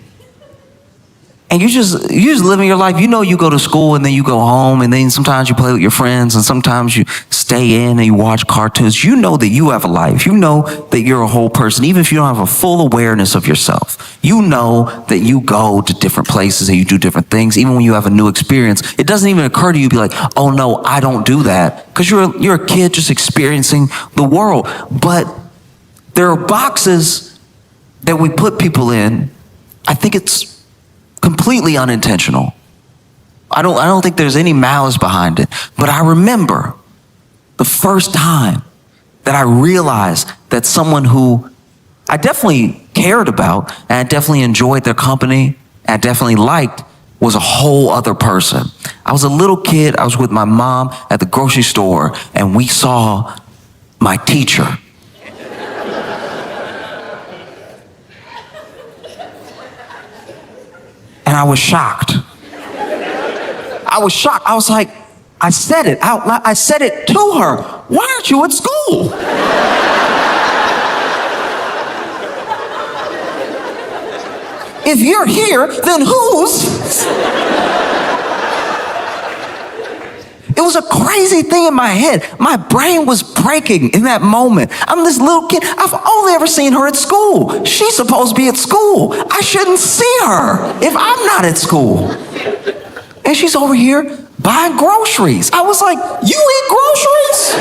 and you just living your life, you know, you go to school and then you go home and then sometimes you play with your friends and sometimes you stay in and you watch cartoons. You know that you have a life. You know that you're a whole person, even if you don't have a full awareness of yourself. You know that you go to different places and you do different things. Even when you have a new experience, it doesn't even occur to you to be like, oh no, I don't do that. Because you're a kid just experiencing the world. But there are boxes that we put people in. I think it's completely unintentional. I don't think there's any malice behind it. But I remember the first time that I realized that someone who I definitely cared about and I definitely enjoyed their company and I definitely liked was a whole other person. I was a little kid. I was with my mom at the grocery store and we saw my teacher. And I was shocked. I was like, I said it out loud. I said it to her. Why aren't you at school? If you're here, then whose? It was a crazy thing in my head. My brain was breaking in that moment. I'm this little kid. I've only ever seen her at school. She's supposed to be at school. I shouldn't see her if I'm not at school. And she's over here buying groceries. I was like, you eat groceries?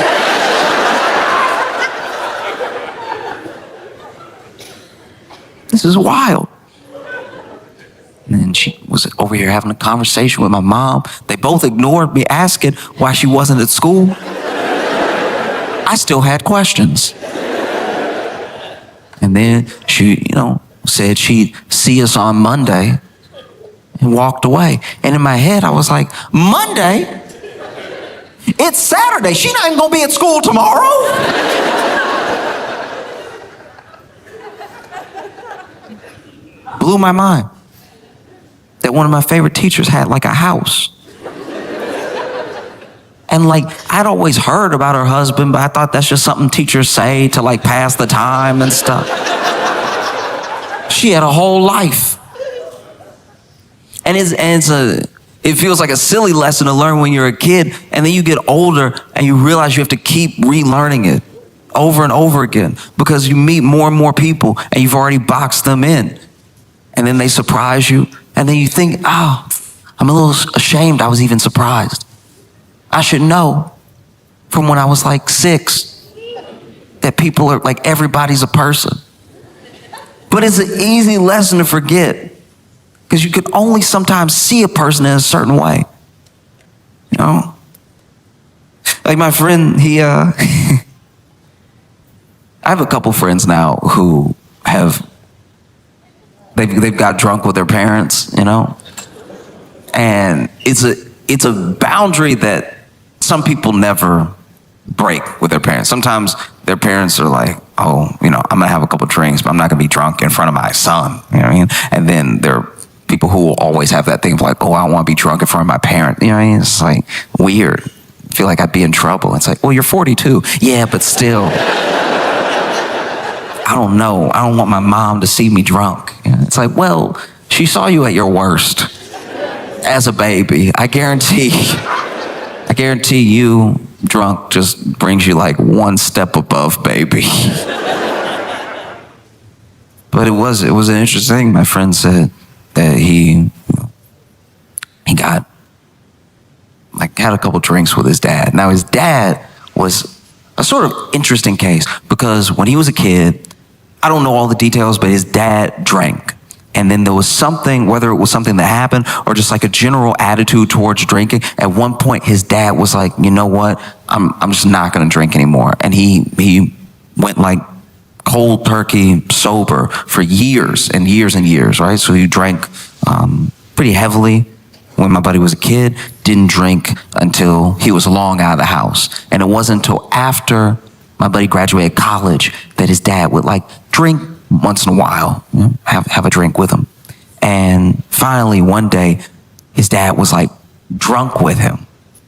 This is wild. And then she was over here having a conversation with my mom. They both ignored me asking why she wasn't at school. I still had questions. And then she, said she'd see us on Monday and walked away. And in my head, I was like, Monday? It's Saturday. She's not even gonna be at school tomorrow. Blew my mind that one of my favorite teachers had like a house. And like, I'd always heard about her husband, but I thought that's just something teachers say to like pass the time and stuff. She had a whole life. And it feels like a silly lesson to learn when you're a kid, and then you get older and you realize you have to keep relearning it over and over again because you meet more and more people and you've already boxed them in. And then they surprise you. And then you think, oh, I'm a little ashamed I was even surprised. I should know from when I was like 6 that people are like, everybody's a person. But it's an easy lesson to forget because you can only sometimes see a person in a certain way. Like my friend, I have a couple friends now who they've got drunk with their parents, and it's a boundary that some people never break with their parents. Sometimes their parents are like, oh, I'm gonna have a couple drinks, but I'm not gonna be drunk in front of my son. You know what I mean? And then there are people who will always have that thing of like, oh, I don't want to be drunk in front of my parent. You know what I mean? It's like weird. I feel like I'd be in trouble. It's like, well, you're 42. Yeah, but still. I don't know. I don't want my mom to see me drunk. It's like, well, she saw you at your worst. as a baby. I guarantee you, drunk just brings you like one step above baby. But it was an interesting thing. My friend said that he got, like, had a couple drinks with his dad. Now, his dad was a sort of interesting case because when he was a kid, I don't know all the details, but his dad drank. And then there was something, whether it was something that happened or just like a general attitude towards drinking. At one point, his dad was like, you know what? I'm just not gonna drink anymore. And he went like cold turkey sober for years and years and years, right? So he drank pretty heavily when my buddy was a kid, didn't drink until he was long out of the house. And it wasn't until after my buddy graduated college that his dad would like drink once in a while, you know, have a drink with him. And finally one day, his dad was like drunk with him.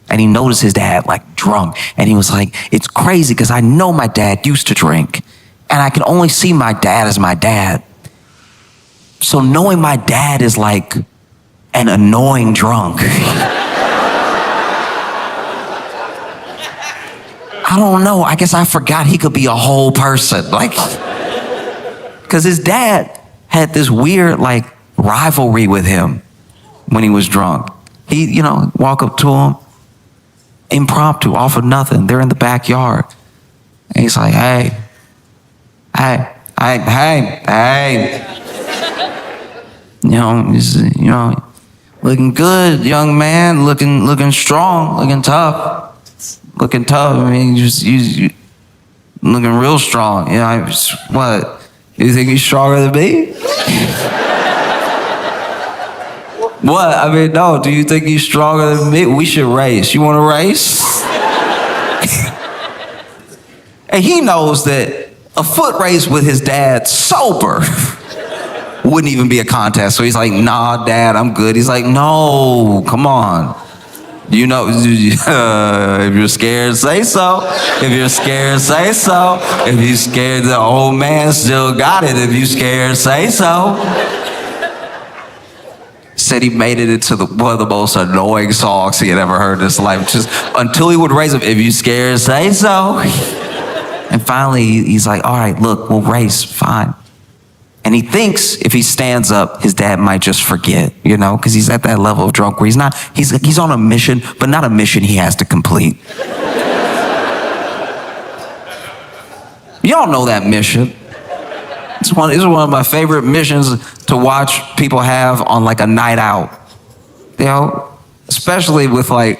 And he noticed his dad like drunk. And he was like, it's crazy because I know my dad used to drink. And I can only see my dad as my dad. So knowing my dad is like an annoying drunk. I don't know. I guess I forgot he could be a whole person. Like, because his dad had this weird like rivalry with him when he was drunk. He, you know, walk up to him, impromptu, off of nothing. They're in the backyard. And he's like, hey, you know, looking good, young man, looking strong, looking tough. I mean, you looking real strong. You know, what? You think you're stronger than me? What? I mean, no, do you think you're stronger than me? We should race. You want to race? And he knows that a foot race with his dad sober wouldn't even be a contest. So he's like, nah, Dad, I'm good. He's like, no, come on. You know, if you're scared, say so. If you're scared, say so. If you're scared, the old man still got it. If you're scared, say so. Said he made it into one of the most annoying songs he had ever heard in his life. Just until he would raise him, if you're scared, say so. And finally, he's like, all right, look, we'll race, fine. And he thinks if he stands up, his dad might just forget, you know, because he's at that level of drunk where he's on a mission, but not a mission he has to complete. Y'all know that mission. It's one of my favorite missions to watch people have on like a night out. You know, especially with like,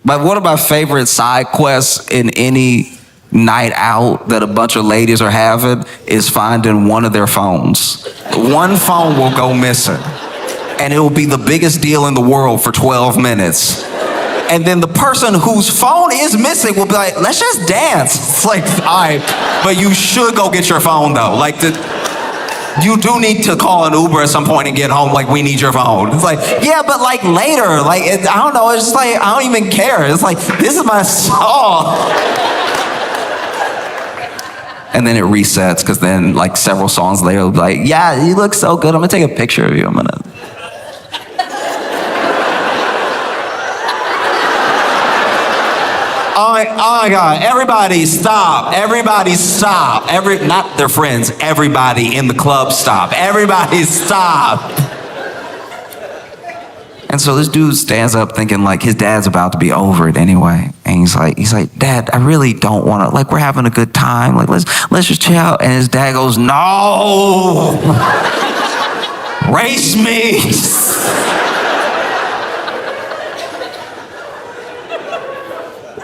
but one of my favorite side quests in any night out that a bunch of ladies are having is finding one of their phones. One phone will go missing, and it will be the biggest deal in the world for 12 minutes. And then the person whose phone is missing will be like, let's just dance. It's like, all right, but you should go get your phone though. Like, you do need to call an Uber at some point and get home, like, we need your phone. It's like, yeah, but like later, like, I don't know, it's just like, I don't even care. It's like, this is my song. And then it resets, because then like several songs later, it'll be like, yeah, you look so good. I'm gonna take a picture of you. I'm gonna. Oh my God, everybody stop. Everybody stop. Not their friends, everybody in the club stop. Everybody stop. And so this dude stands up thinking like his dad's about to be over it anyway. And he's like, Dad, I really don't want to, like, we're having a good time. Like, let's just chill out. And his dad goes, no, race me.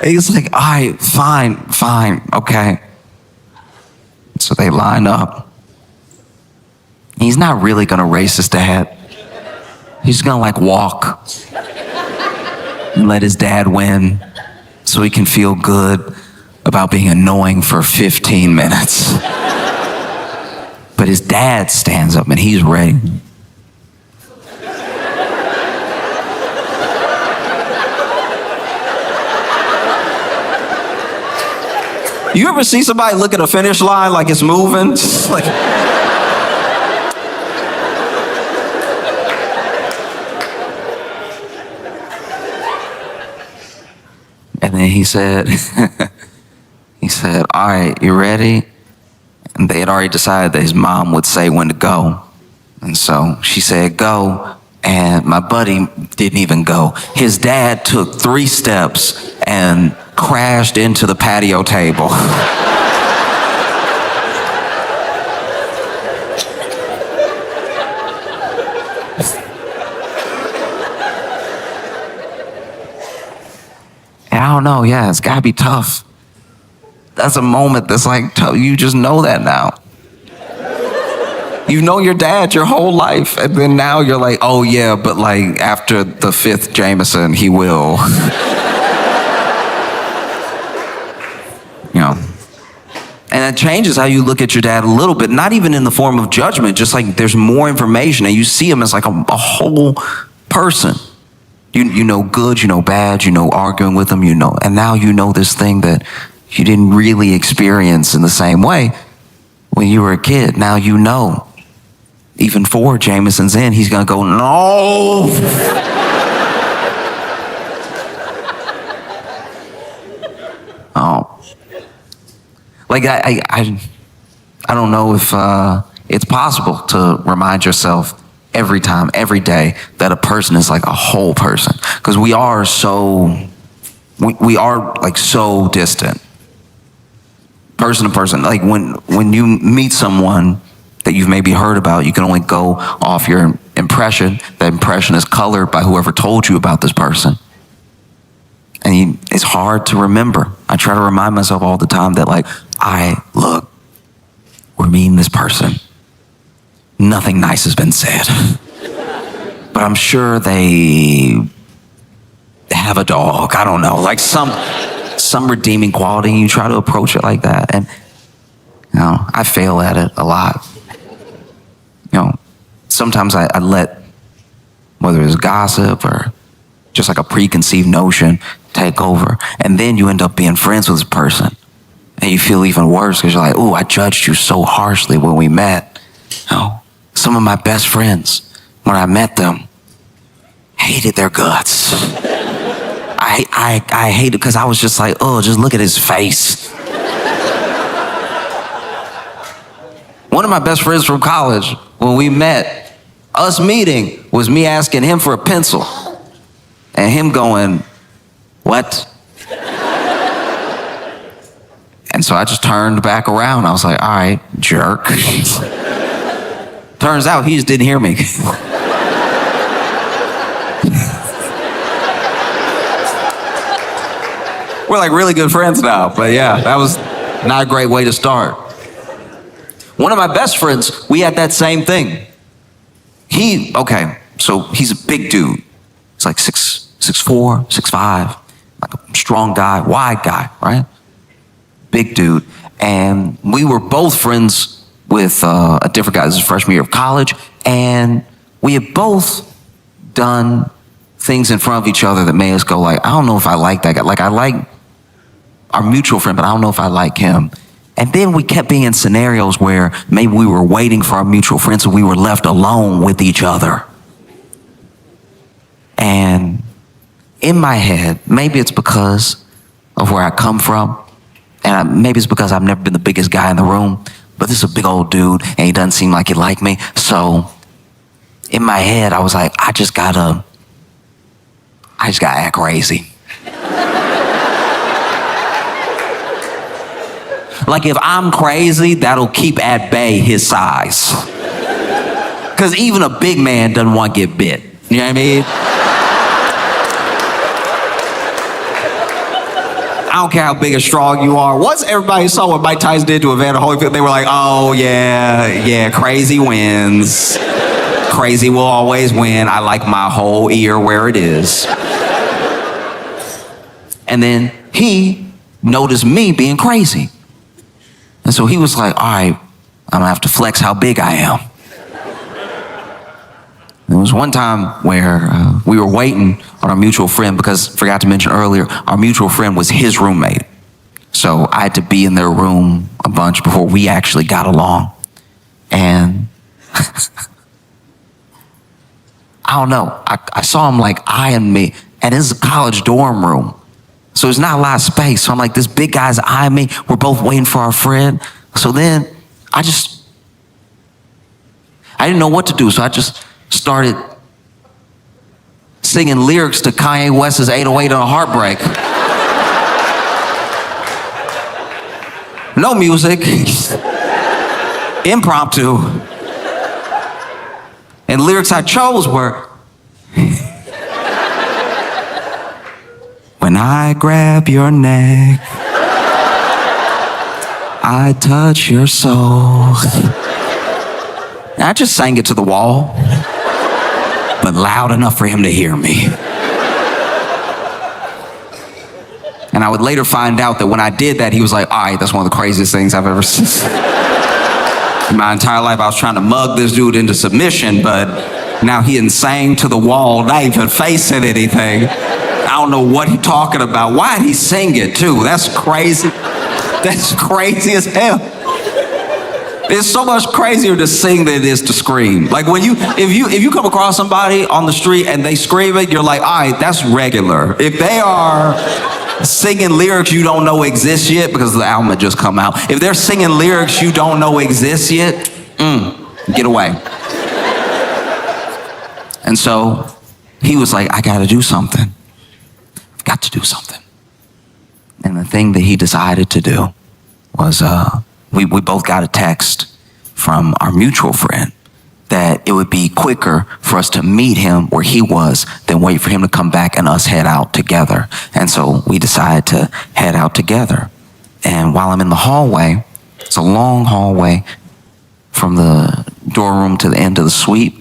He's like, all right, fine, okay. So they line up. He's not really gonna race his dad. He's gonna like walk and let his dad win so he can feel good about being annoying for 15 minutes. But his dad stands up and he's ready. You ever see somebody look at a finish line like it's moving? Like, he said, he said, all right, you ready? And they had already decided that his mom would say when to go. And so she said, go. And my buddy didn't even go. His dad took 3 steps and crashed into the patio table. And I don't know, yeah, it's gotta be tough. That's a moment that's like, you just know that now. You know your dad your whole life, and then now you're like, oh yeah, but like after the 5th Jameson, he will. You know. And it changes how you look at your dad a little bit, not even in the form of judgment, just like there's more information, and you see him as like a whole person. You know good, you know bad, you know arguing with him, you know, and now you know this thing that you didn't really experience in the same way when you were a kid. Now you know. Even 4 Jamesons in, he's gonna go, no. Oh. Like I don't know if it's possible to remind yourself every time, every day, that a person is like a whole person. Because we are like so distant. Person to person. Like when you meet someone that you've maybe heard about, you can only go off your impression. That impression is colored by whoever told you about this person. And it's hard to remember. I try to remind myself all the time that like, we're meeting this person. Nothing nice has been said. But I'm sure they have a dog. I don't know, like some redeeming quality. You try to approach it like that. And you know, I fail at it a lot. You know, sometimes I let, whether it's gossip or just like a preconceived notion, take over. And then you end up being friends with this person. And you feel even worse because you're like, oh, I judged you so harshly when we met. You know, some of my best friends, when I met them, hated their guts. I hated because I was just like, oh, just look at his face. One of my best friends from college, when we met, us meeting was me asking him for a pencil and him going, what? And so I just turned back around. I was like, all right, jerk. Turns out he just didn't hear me. We're like really good friends now, but yeah, that was not a great way to start. One of my best friends, we had that same thing. So he's a big dude. He's like 6'4", 6'5", like a strong guy, wide guy, right? Big dude. And we were both friends with a different guy. This is freshman year of college. And we had both done things in front of each other that made us go like, I don't know if I like that guy. Like I like our mutual friend, but I don't know if I like him. And then we kept being in scenarios where maybe we were waiting for our mutual friend, so we were left alone with each other. And in my head, maybe it's because of where I come from, and maybe it's because I've never been the biggest guy in the room, but this is a big old dude, and he doesn't seem like he liked me. So in my head, I was like, I just gotta act crazy. Like if I'm crazy, that'll keep at bay his size. Because even a big man doesn't want to get bit. You know what I mean? I don't care how big or strong you are. Once everybody saw what Mike Tyson did to Evander Holyfield, they were like, oh yeah, crazy wins. Crazy will always win. I like my whole ear where it is. And then he noticed me being crazy. And so he was like, all right, I'm gonna have to flex how big I am. There was one time where we were waiting on our mutual friend because, forgot to mention earlier, our mutual friend was his roommate. So I had to be in their room a bunch before we actually got along. And I don't know, I saw him like eyeing me, and this is a college dorm room. So there's not a lot of space. So I'm like, this big guy's eyeing me. We're both waiting for our friend. So then I didn't know what to do. So I just started singing lyrics to Kanye West's 808 on a Heartbreak. No music, impromptu. And lyrics I chose were, when I grab your neck, I touch your soul. And I just sang it to the wall, but loud enough for him to hear me. And I would later find out that when I did that, he was like, all right, that's one of the craziest things I've ever seen. In my entire life, I was trying to mug this dude into submission, but now he sang to the wall, not even facing anything. I don't know what he's talking about. Why'd he sing it too? That's crazy. That's crazy as hell. It's so much crazier to sing than it is to scream. Like if you come across somebody on the street and they scream it, you're like, all right, that's regular. If they are singing lyrics you don't know exist yet, because the album had just come out, if they're singing lyrics you don't know exist yet, get away. And so he was like, I gotta do something. I've got to do something. And the thing that he decided to do was we both got a text from our mutual friend that it would be quicker for us to meet him where he was than wait for him to come back and us head out together. And so we decided to head out together. And while I'm in the hallway, it's a long hallway from the door room to the end of the suite.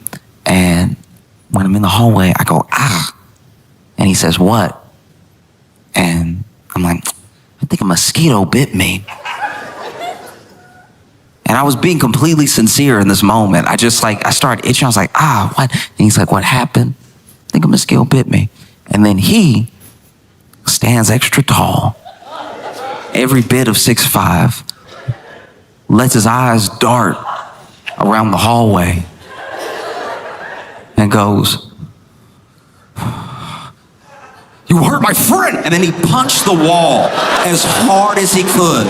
And when I'm in the hallway, I go, ah. And he says, what? And I'm like, I think a mosquito bit me. And I was being completely sincere in this moment. I started itching. I was like, what? And he's like, what happened? I think a mosquito bit me. And then he stands extra tall, every bit of 6'5", lets his eyes dart around the hallway and goes, you hurt my friend. And then he punched the wall as hard as he could.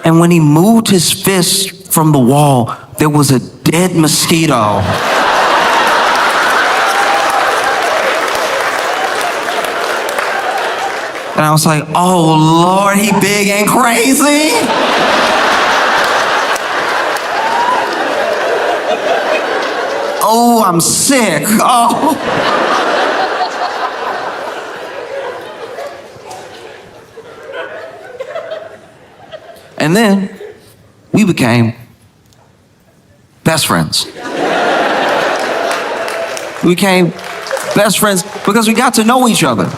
And when he moved his fist from the wall, there was a dead mosquito. And I was like, oh Lord, he big and crazy. Oh, I'm sick. Oh. And then we became best friends. We became best friends because we got to know each other.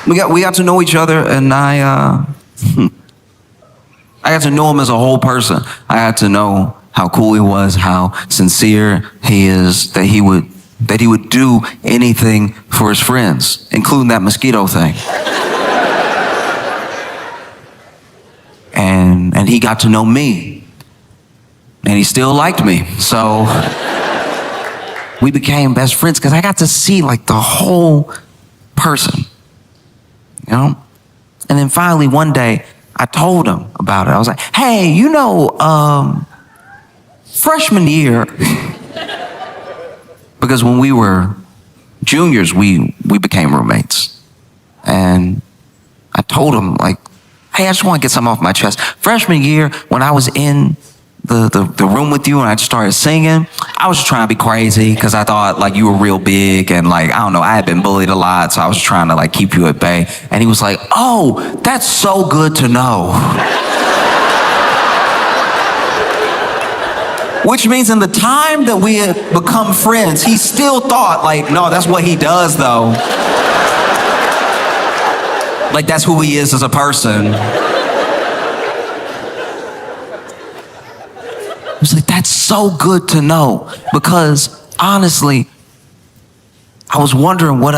We got to know each other, and I got to know him as a whole person. I got to know how cool he was, how sincere he is, that he would do anything for his friends, including that mosquito thing. And he got to know me, and he still liked me. So we became best friends because I got to see like the whole person, you know? And then finally one day I told him about it. I was like, hey, freshman year, because when we were juniors, we became roommates. And I told him, like, hey, I just want to get something off my chest. Freshman year, when I was in the room with you and I just started singing, I was just trying to be crazy because I thought like you were real big and like, I don't know, I had been bullied a lot, so I was trying to like keep you at bay. And he was like, oh, that's so good to know. Which means in the time that we had become friends, he still thought like, no, that's what he does though. Like that's who he is as a person. I was like, that's so good to know, because honestly, I was wondering what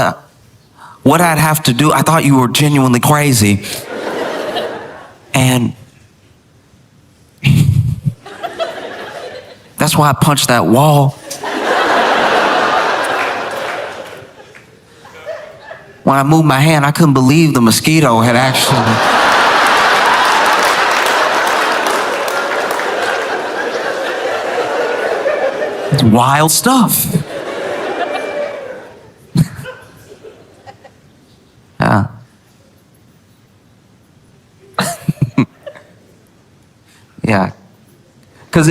what I'd have to do. I thought you were genuinely crazy. And that's why I punched that wall. When I moved my hand, I couldn't believe the mosquito had actually... It's wild stuff. Yeah. Yeah. Because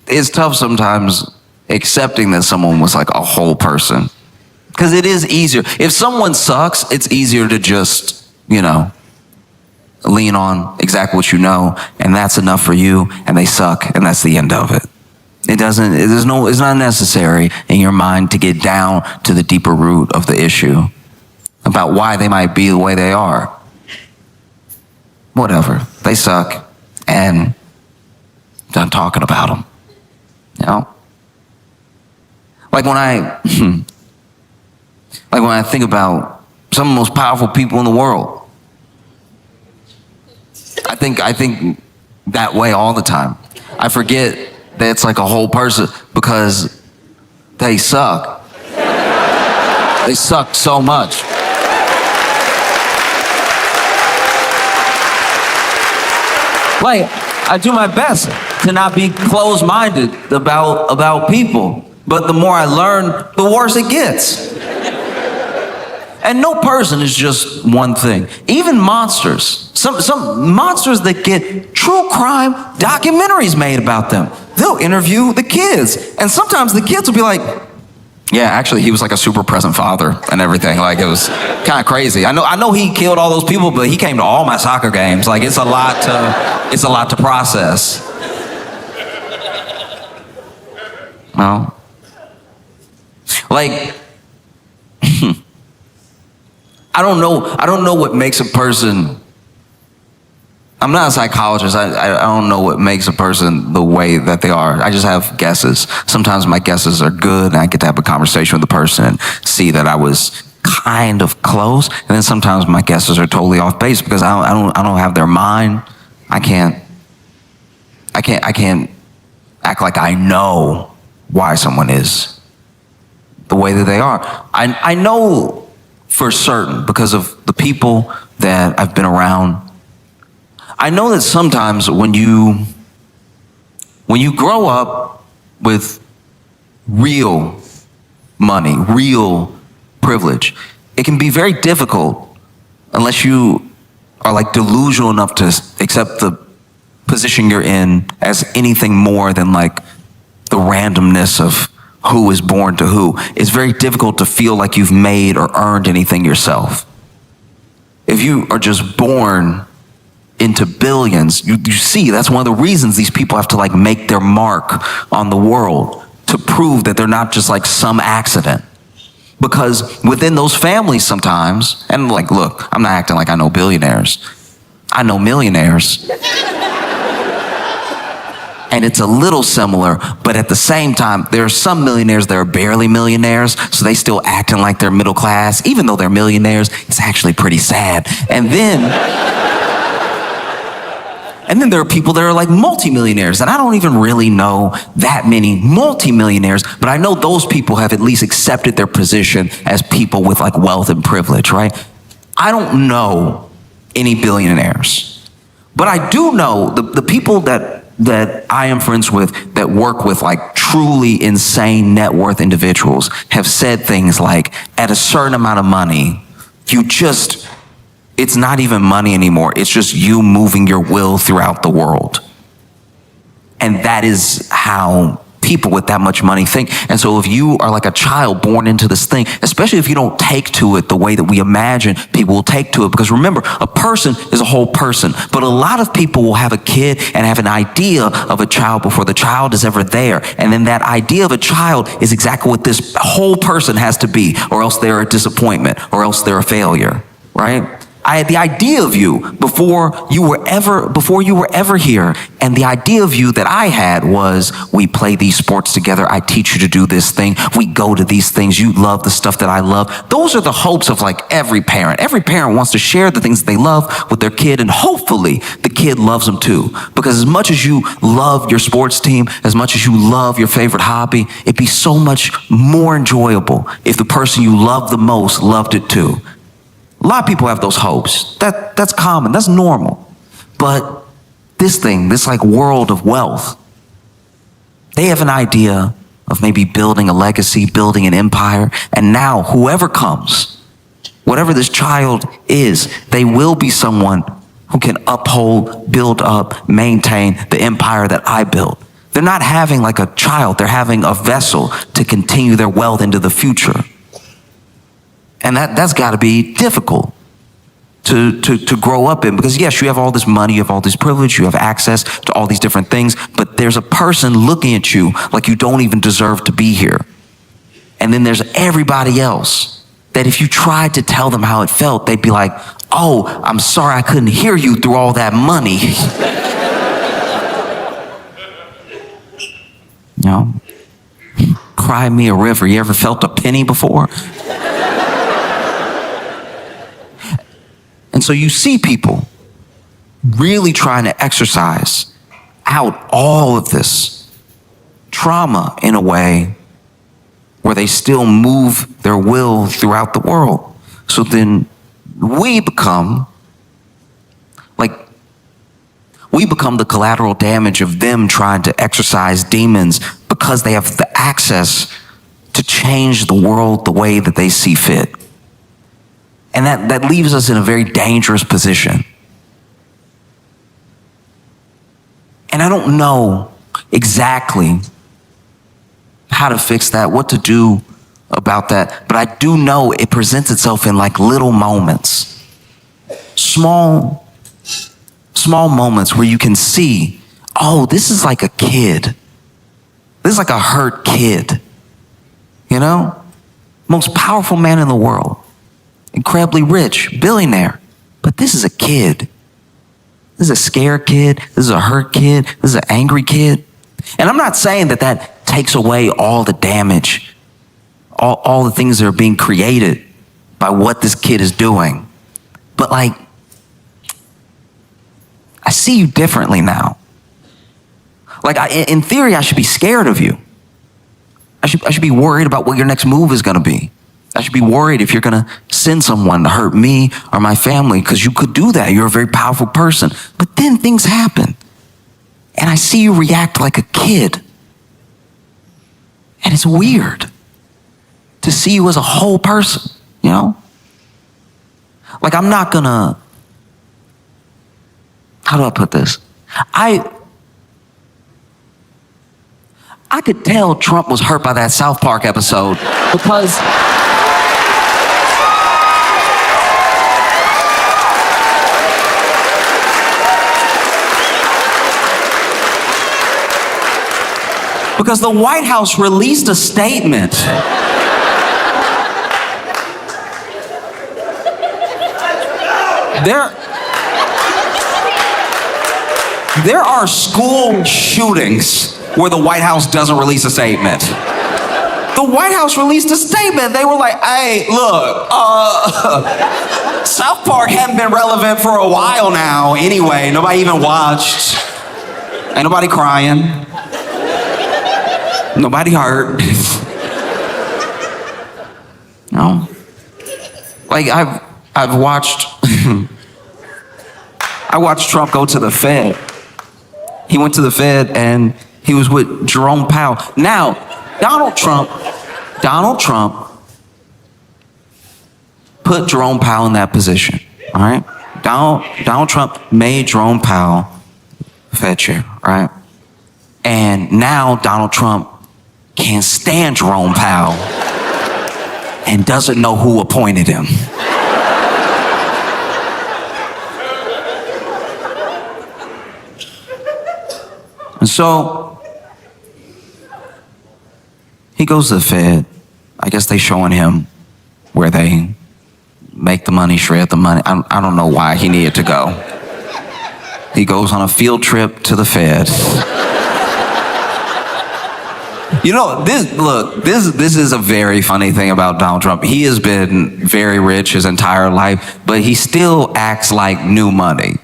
it's tough sometimes accepting that someone was like a whole person. Because it is easier. If someone sucks, it's easier to just, lean on exactly what you know, and that's enough for you, and they suck, and that's the end of it. It's not necessary in your mind to get down to the deeper root of the issue about why they might be the way they are. Whatever. They suck, and done talking about them. Like when I think about some of the most powerful people in the world, I think that way all the time. I forget that it's like a whole person because they suck. They suck so much. Like, I do my best to not be closed-minded about people. But the more I learn, the worse it gets. And no person is just one thing. Even monsters. Some monsters that get true crime documentaries made about them. They'll interview the kids. And sometimes the kids will be like, yeah, actually, he was like a super present father and everything. Like, it was kind of crazy. I know he killed all those people, but he came to all my soccer games. Like, it's a lot to process. No. Like, I don't know what makes a person. I'm not a psychologist. I don't know what makes a person the way that they are. I just have guesses. Sometimes my guesses are good, and I get to have a conversation with the person and see that I was kind of close. And then sometimes my guesses are totally off base because I don't have their mind. I can't act like I know why someone is the way that they are. I know for certain because of the people that I've been around. I know that sometimes when you grow up with real money, real privilege, it can be very difficult unless you are like delusional enough to accept the position you're in as anything more than like the randomness of who is born to who. It's very difficult to feel like you've made or earned anything yourself. If you are just born into billions, you see that's one of the reasons these people have to like make their mark on the world to prove that they're not just like some accident. Because within those families sometimes, and like, look, I'm not acting like I know billionaires. I know millionaires. And it's a little similar, but at the same time, there are some millionaires that are barely millionaires, so they still acting like they're middle class, even though they're millionaires. It's actually pretty sad. And then there are people that are like multimillionaires, and I don't even really know that many multimillionaires, but I know those people have at least accepted their position as people with like wealth and privilege, right? I don't know any billionaires, but I do know the people that I am friends with that work with like truly insane net worth individuals have said things like, at a certain amount of money, it's not even money anymore. It's just you moving your will throughout the world. And that is how people with that much money think. And so if you are like a child born into this thing, especially if you don't take to it the way that we imagine people will take to it, because remember, a person is a whole person, but a lot of people will have a kid and have an idea of a child before the child is ever there. And then that idea of a child is exactly what this whole person has to be, or else they're a disappointment, or else they're a failure, right? I had the idea of you before you were ever here. And the idea of you that I had was, we play these sports together. I teach you to do this thing. We go to these things. You love the stuff that I love. Those are the hopes of like every parent. Every parent wants to share the things that they love with their kid, and hopefully the kid loves them too. Because as much as you love your sports team, as much as you love your favorite hobby, it'd be so much more enjoyable if the person you love the most loved it too. A lot of people have those hopes. That's common, that's normal. But this like world of wealth, they have an idea of maybe building a legacy, building an empire, and now whoever comes, whatever this child is, they will be someone who can uphold, build up, maintain the empire that I built. They're not having like a child, they're having a vessel to continue their wealth into the future. And that's got to be difficult to grow up in, because yes, you have all this money, you have all this privilege, you have access to all these different things, but there's a person looking at you like you don't even deserve to be here. And then there's everybody else that if you tried to tell them how it felt, they'd be like, oh, I'm sorry I couldn't hear you through all that money. You know, cry me a river. You ever felt a penny before? And so you see people really trying to exercise out all of this trauma in a way where they still move their will throughout the world. So then we become the collateral damage of them trying to exercise demons, because they have the access to change the world the way that they see fit. And that leaves us in a very dangerous position. And I don't know exactly how to fix that, what to do about that, but I do know it presents itself in like little moments. Small moments where you can see, oh, this is like a kid. This is like a hurt kid. You know? Most powerful man in the world. Incredibly rich, billionaire. But this is a kid. This is a scared kid. This is a hurt kid. This is an angry kid. And I'm not saying that takes away all the damage, all the things that are being created by what this kid is doing. But like, I see you differently now. Like, in theory, I should be scared of you. I should be worried about what your next move is going to be. I should be worried if you're going to send someone to hurt me or my family, because you could do that. You're a very powerful person. But then things happen, and I see you react like a kid. And it's weird to see you as a whole person, you know? Like, I'm not going to, how do I put this? I could tell Trump was hurt by that South Park episode because the White House released a statement. There are school shootings where the White House doesn't release a statement. The White House released a statement. They were like, hey, look, South Park hadn't been relevant for a while now anyway. Nobody even watched. Ain't nobody crying. Nobody hurt. No. Like, I've watched I watched Trump go to the Fed. He went to the Fed and he was with Jerome Powell. Now, Donald Trump put Jerome Powell in that position, all right? Donald Trump made Jerome Powell Fed chair, right? And now Donald Trump can't stand Jerome Powell and doesn't know who appointed him. And so he goes to the Fed. I guess they showing him where they make the money, shred the money. I don't know why he needed to go. He goes on a field trip to the Fed. You know, this is a very funny thing about Donald Trump. He has been very rich his entire life, but he still acts like new money.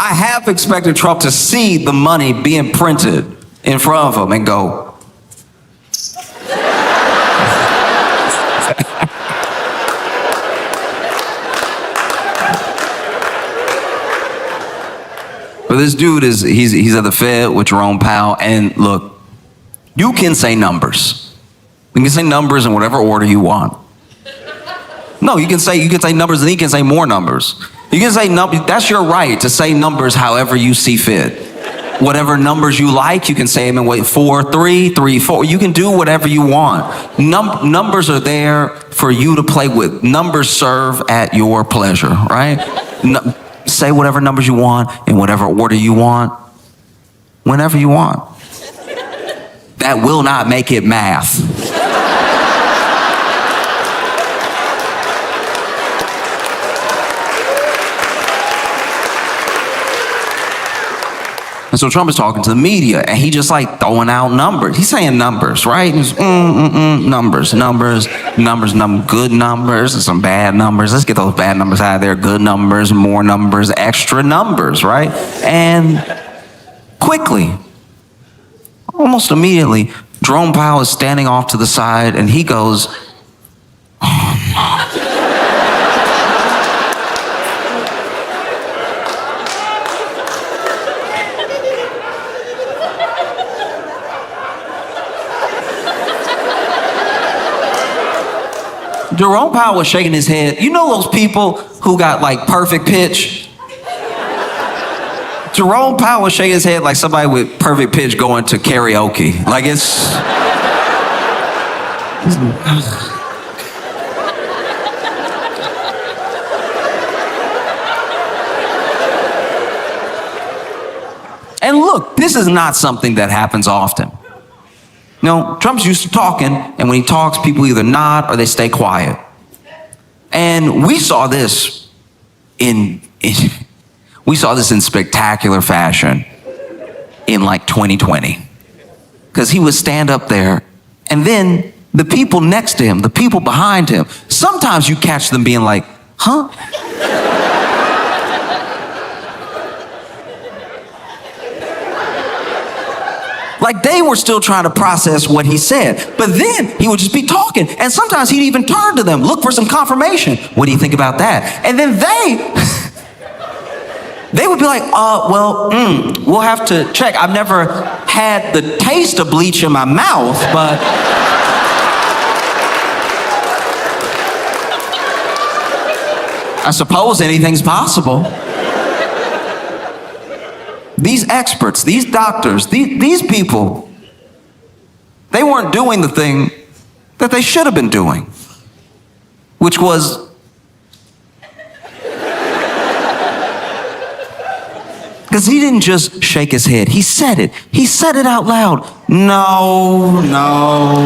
I half expected Trump to see the money being printed in front of him and go, but this dude he's at the Fed with Jerome Powell, and look, you can say numbers. You can say numbers in whatever order you want. No, you can say numbers and he can say more numbers. You can say numbers, that's your right to say numbers however you see fit. Whatever numbers you like, you can say them in 4, 3, 3, 4. You can do whatever you want. Numbers are there for you to play with. Numbers serve at your pleasure, right? Say whatever numbers you want in whatever order you want, whenever you want. That will not make it math. And so Trump is talking to the media, and he just like throwing out numbers. He's saying numbers, right? He's, numbers, good numbers, and some bad numbers. Let's get those bad numbers out of there. Good numbers, more numbers, extra numbers, right? And quickly, almost immediately, Jerome Powell is standing off to the side, and he goes, Jerome Powell was shaking his head. You know those people who got like perfect pitch? Jerome Powell was shaking his head like somebody with perfect pitch going to karaoke. Like it's... And look, this is not something that happens often. No, Trump's used to talking, and when he talks, people either nod or they stay quiet. And we saw this in spectacular fashion in like 2020. Because he would stand up there, and then the people next to him, the people behind him, sometimes you catch them being like, huh? Like they were still trying to process what he said. But then he would just be talking. And sometimes he'd even turn to them, look for some confirmation. What do you think about that? And then they would be like, we'll have to check. I've never had the taste of bleach in my mouth, but... I suppose anything's possible. These experts, these doctors, these people, they weren't doing the thing that they should have been doing, which was because he didn't just shake his head. He said it. He said it out loud. No, no,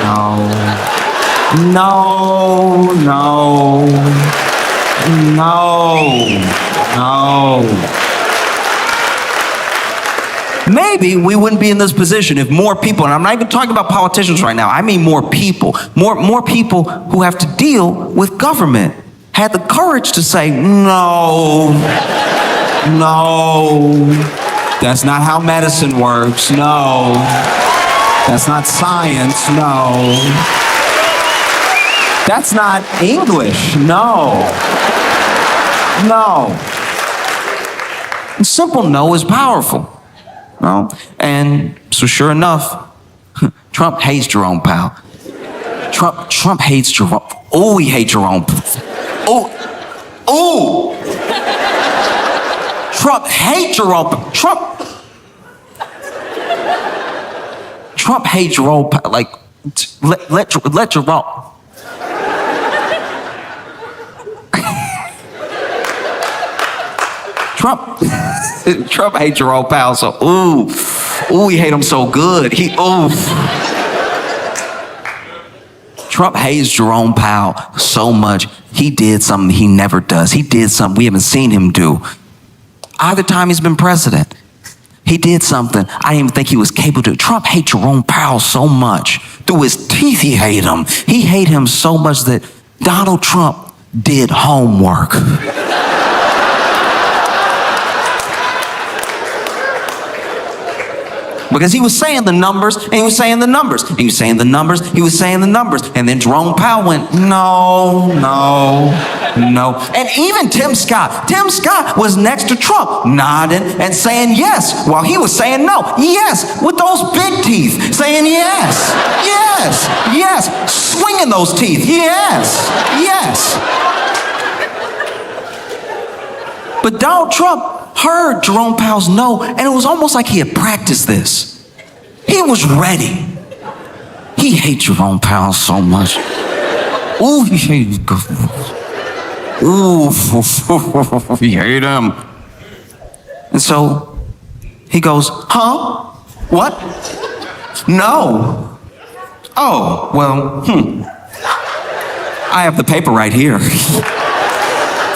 no, no, no, no, no. Maybe we wouldn't be in this position if more people, and I'm not even talking about politicians right now, I mean more people who have to deal with government had the courage to say, no, that's not how medicine works, no, that's not science, no, that's not English, no. A simple no is powerful. No? And so sure enough, Trump hates Jerome Powell. Trump hates Jerome. Oh, he hates Jerome. Oh. Trump hates Jerome. Trump hates Jerome. Like, let Jerome. Trump hates Jerome Powell, so he hate him so good. Trump hates Jerome Powell so much, he did something he never does. He did something we haven't seen him do. Either time he's been president, he did something I didn't even think he was capable to do. Trump hates Jerome Powell so much. Through his teeth, he hate him. He hate him so much that Donald Trump did homework. Because he was saying the numbers, and he was saying the numbers, and he was saying the numbers, he was saying the numbers. And then Jerome Powell went, no. And even Tim Scott was next to Trump, nodding and saying yes, while he was saying no. Yes, with those big teeth, saying yes, swinging those teeth, yes. But Donald Trump heard Jerome Powell's no, and it was almost like he had practiced this. He was ready. He hates Jerome Powell so much. Ooh, he hates he hate him. And so he goes, huh? What? No. Oh, well, I have the paper right here.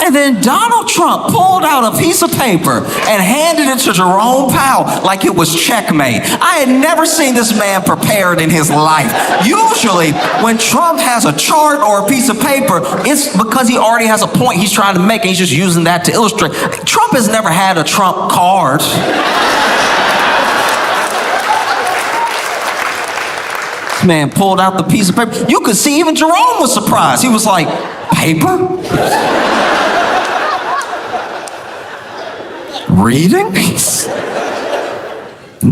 And then Donald Trump pulled out a piece of paper and handed it to Jerome Powell like it was checkmate. I had never seen this man prepared in his life. Usually, when Trump has a chart or a piece of paper, it's because he already has a point he's trying to make and he's just using that to illustrate. Trump has never had a Trump card. This man pulled out the piece of paper. You could see even Jerome was surprised. He was like, paper? Reading? You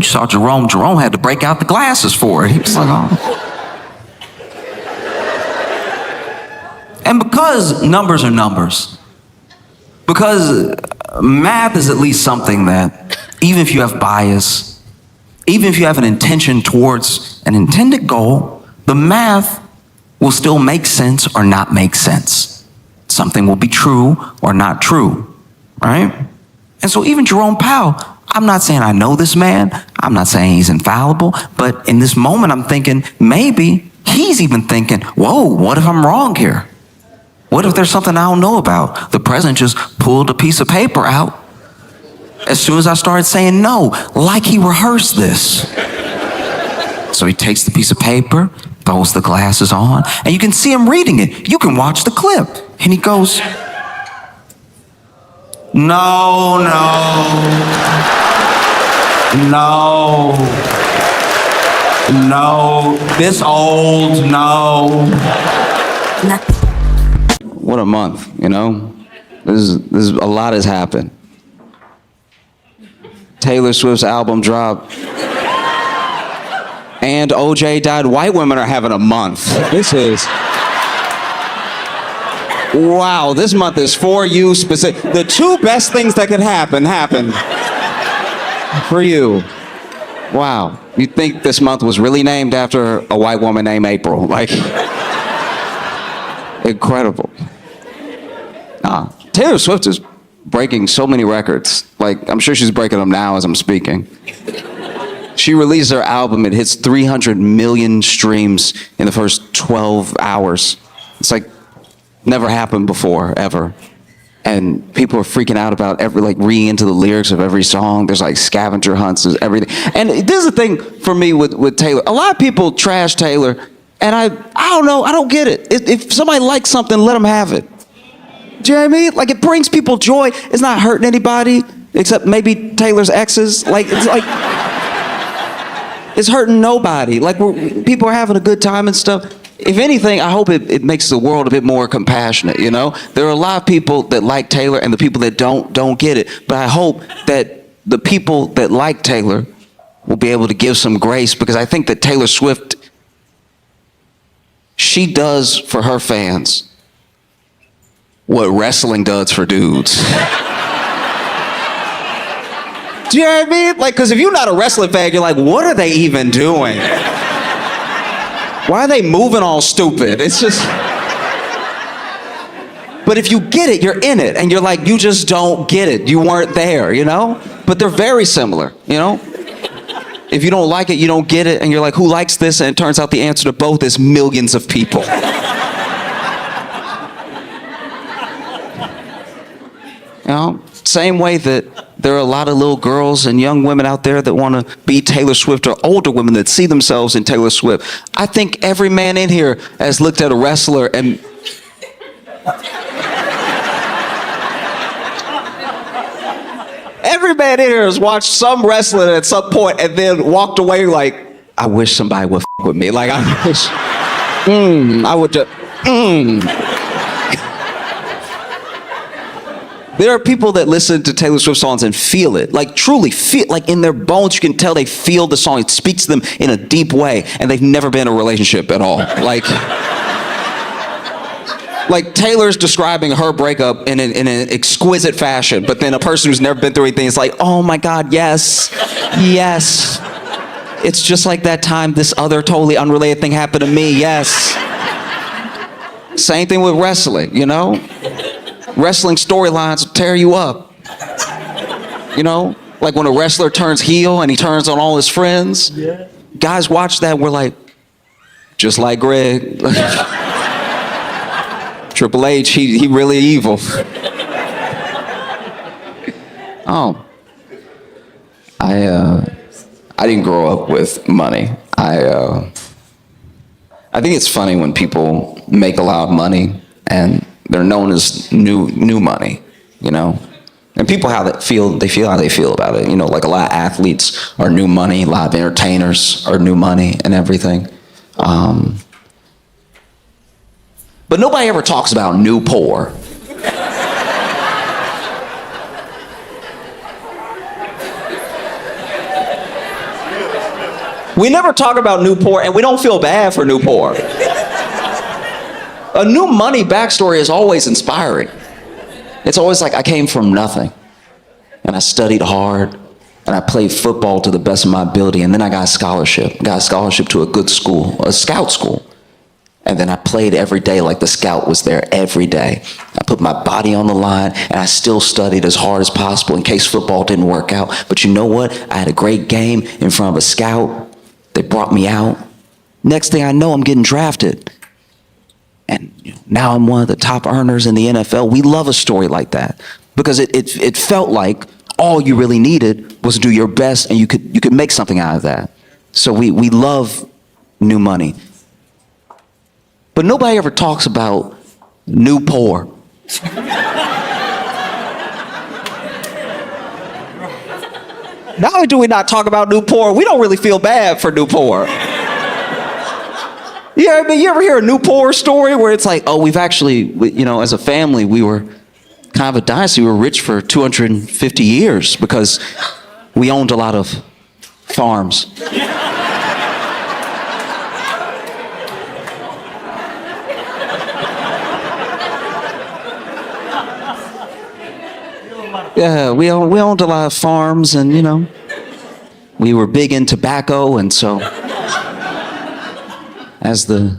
saw Jerome had to break out the glasses for it. He was like, oh. And because numbers are numbers, because math is at least something that, even if you have bias, even if you have an intention towards an intended goal, the math will still make sense or not make sense. Something will be true or not true, right? And so even Jerome Powell, I'm not saying I know this man, I'm not saying he's infallible, but in this moment I'm thinking maybe he's even thinking, whoa, what if I'm wrong here? What if there's something I don't know about? The president just pulled a piece of paper out as soon as I started saying no, like he rehearsed this. So he takes the piece of paper, throws the glasses on, and you can see him reading it. You can watch the clip. And he goes, no, this old, no. What a month, you know? This is a lot has happened. Taylor Swift's album dropped. And OJ died. White women are having a month. This is... Wow, this month is for you specific. The two best things that could happen happened for you. Wow. You'd think this month was really named after a white woman named April. Like, incredible. Taylor Swift is breaking so many records. Like, I'm sure she's breaking them now as I'm speaking. She released her album, it hits 300 million streams in the first 12 hours. It's like, never happened before, ever. And people are freaking out about reading into the lyrics of every song. There's like scavenger hunts, there's everything. And this is the thing for me with Taylor. A lot of people trash Taylor, and I don't know, I don't get it. If somebody likes something, let them have it. Do you know what I mean? Like, it brings people joy. It's not hurting anybody, except maybe Taylor's exes. It's hurting nobody. Like, people are having a good time and stuff. If anything, I hope it makes the world a bit more compassionate, you know? There are a lot of people that like Taylor, and the people that don't get it. But I hope that the people that like Taylor will be able to give some grace, because I think that Taylor Swift, she does for her fans what wrestling does for dudes. Do you know what I mean? Like, because if you're not a wrestling fan, you're like, what are they even doing? Why are they moving all stupid? It's just... But if you get it, you're in it. And you're like, you just don't get it. You weren't there, you know? But they're very similar, you know? If you don't like it, you don't get it, and you're like, who likes this? And it turns out the answer to both is millions of people. You know, same way that there are a lot of little girls and young women out there that want to be Taylor Swift, or older women that see themselves in Taylor Swift. I think every man in here has looked at a wrestler and every man in here has watched some wrestler at some point and then walked away like, I wish somebody would with me. Like, I wish, I would just, There are people that listen to Taylor Swift songs and feel it, like truly feel, like in their bones, you can tell they feel the song. It speaks to them in a deep way, and they've never been in a relationship at all. Like Taylor's describing her breakup in an exquisite fashion, but then a person who's never been through anything is like, oh my God, yes, yes. It's just like that time this other totally unrelated thing happened to me, yes. Same thing with wrestling, you know? Wrestling storylines will tear you up. You know? Like when a wrestler turns heel and he turns on all his friends. Yeah. Guys watch that and we're like, just like Greg. Triple H, he really evil. Oh. I didn't grow up with money. I think it's funny when people make a lot of money and they're known as new money, you know? And people they feel how they feel about it. You know, like a lot of athletes are new money, a lot of entertainers are new money and everything. But nobody ever talks about new poor. We never talk about new poor, and we don't feel bad for new poor. A new money backstory is always inspiring. It's always like, I came from nothing, and I studied hard, and I played football to the best of my ability, and then I got a scholarship to a good school, a scout school. And then I played every day like the scout was there every day. I put my body on the line, and I still studied as hard as possible in case football didn't work out. But you know what? I had a great game in front of a scout. They brought me out. Next thing I know, I'm getting drafted. And now I'm one of the top earners in the NFL. We love a story like that because it felt like all you really needed was to do your best, and you could make something out of that. So we love new money. But nobody ever talks about new poor. Not only do we not talk about new poor, we don't really feel bad for new poor. Yeah, I mean, you ever hear a new poor story where it's like, oh, we've actually, you know, as a family, we were kind of a dynasty. We were rich for 250 years because we owned a lot of farms. Yeah, we owned a lot of farms, and you know, we were big in tobacco, and so as the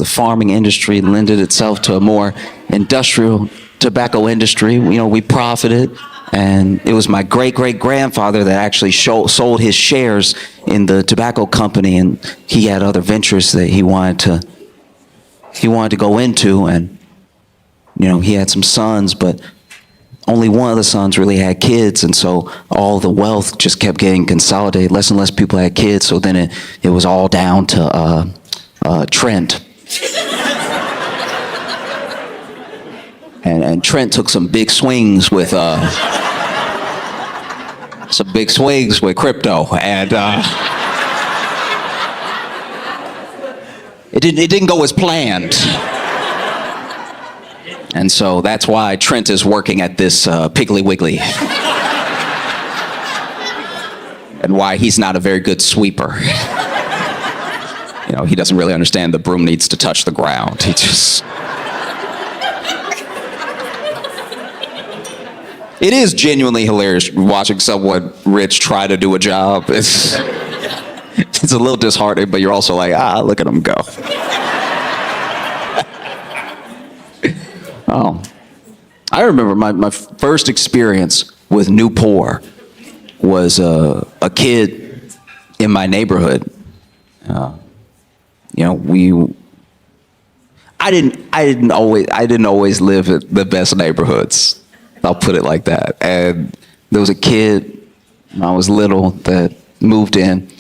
farming industry lended itself to a more industrial tobacco industry, you know, we profited, and it was my great-great-grandfather that actually sold his shares in the tobacco company, and he had other ventures that he wanted to go into, and you know, he had some sons, but only one of the sons really had kids, and so all the wealth just kept getting consolidated. Less and less people had kids, so then it was all down to Trent. And Trent took some big swings with crypto, and it didn't go as planned. And so that's why Trent is working at this Piggly Wiggly. And why he's not a very good sweeper. You know, he doesn't really understand the broom needs to touch the ground. He just... It is genuinely hilarious watching someone rich try to do a job. It's a little disheartening, but you're also like, look at him go. Oh, I remember my first experience with new poor was a kid in my neighborhood. You know, I didn't always live at the best neighborhoods. I'll put it like that. And there was a kid when I was little that moved in,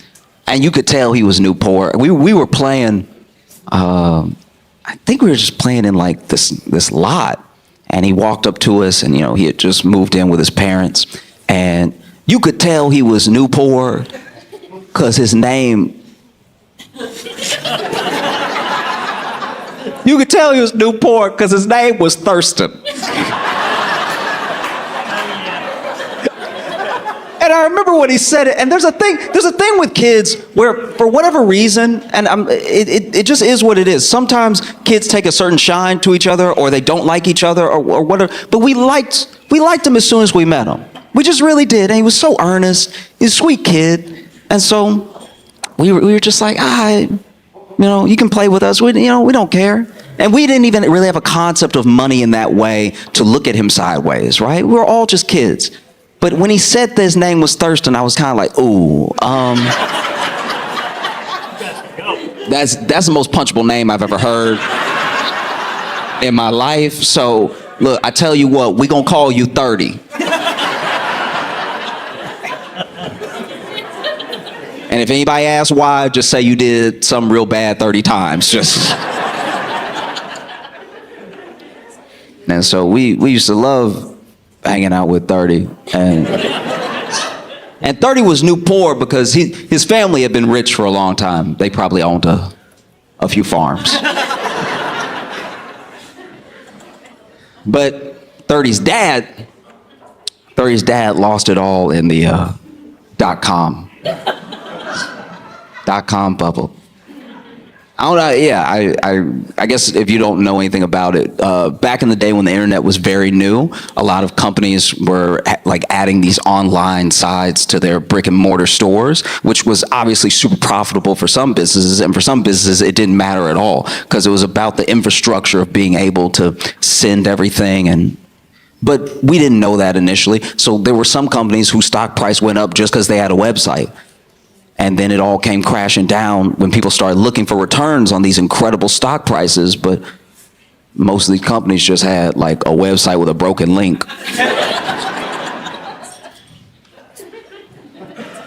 and you could tell he was new poor. We were playing. I think we were just playing in like this lot, and he walked up to us, and you know, he had just moved in with his parents, and you could tell he was new poor because his name. You could tell he was new poor because his name was Thurston. And I remember when he said it, and there's a thing with kids where, for whatever reason, and it just is what it is. Sometimes kids take a certain shine to each other, or they don't like each other, or whatever. But we liked him as soon as we met him. We just really did, and he was so earnest. He's a sweet kid, and so we were just like, you know, you can play with us. We don't care. And we didn't even really have a concept of money in that way to look at him sideways, right? We were all just kids. But when he said that his name was Thurston, I was kind of like, ooh, that's the most punchable name I've ever heard in my life. So look, I tell you what, we gonna call you 30. And if anybody asks why, just say you did something real bad 30 times. Just. And so we used to love hanging out with 30. And 30 was new poor because his family had been rich for a long time. They probably owned a few farms. But 30's dad lost it all in the dot-com bubble. I don't know. Yeah, I guess if you don't know anything about it, back in the day when the internet was very new, a lot of companies were like adding these online sites to their brick and mortar stores, which was obviously super profitable for some businesses, and for some businesses it didn't matter at all because it was about the infrastructure of being able to send everything. But we didn't know that initially, so there were some companies whose stock price went up just because they had a website. And then it all came crashing down when people started looking for returns on these incredible stock prices, but most of these companies just had like a website with a broken link.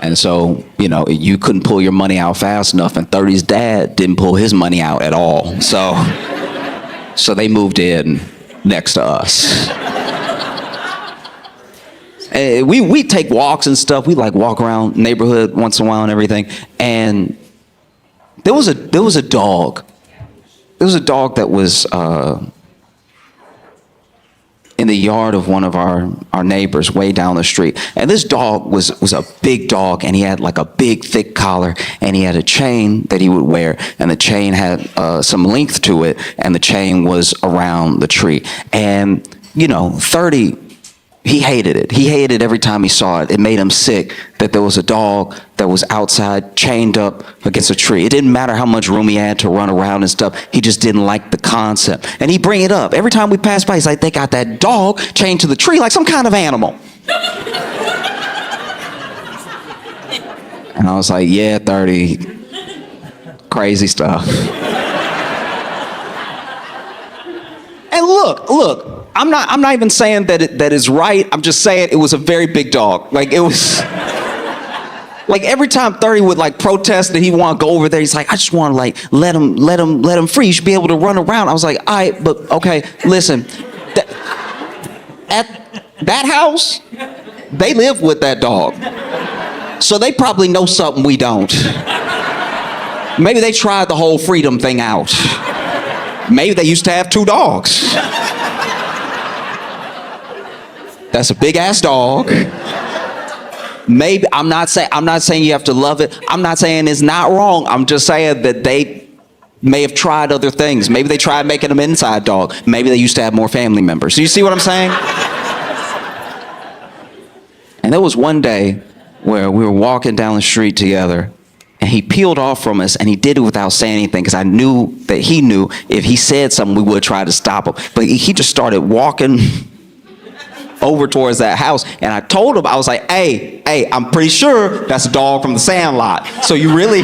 And so, you know, you couldn't pull your money out fast enough, and 30's dad didn't pull his money out at all. So they moved in next to us. We take walks and stuff. We like walk around neighborhood once in a while and everything. And there was a dog. There was a dog that was in the yard of one of our neighbors way down the street. And this dog was a big dog, and he had like a big thick collar, and he had a chain that he would wear, and the chain had some length to it, and the chain was around the tree. And you know, 30. He hated it. He hated every time he saw it. It made him sick that there was a dog that was outside chained up against a tree. It didn't matter how much room he had to run around and stuff. He just didn't like the concept. And he'd bring it up. Every time we passed by, he's like, they got that dog chained to the tree like some kind of animal. And I was like, yeah, 30. Crazy stuff. And look. I'm not even saying that is right. I'm just saying it was a very big dog. Like it was, like every time 30 would like protest that he want to go over there, he's like, I just want to like let him free. You should be able to run around. I was like, all right, but okay, listen. At that house, they live with that dog, so they probably know something we don't. Maybe they tried the whole freedom thing out. Maybe they used to have 2 dogs. That's a big ass dog. Maybe I'm not saying you have to love it. I'm not saying it's not wrong. I'm just saying that they may have tried other things. Maybe they tried making them inside dog. Maybe they used to have more family members. Do you see what I'm saying? And there was one day where we were walking down the street together, and he peeled off from us, and he did it without saying anything, because I knew that he knew if he said something, we would try to stop him. But he just started walking over towards that house. And I told him, I was like, hey, I'm pretty sure that's a dog from the Sandlot. So you really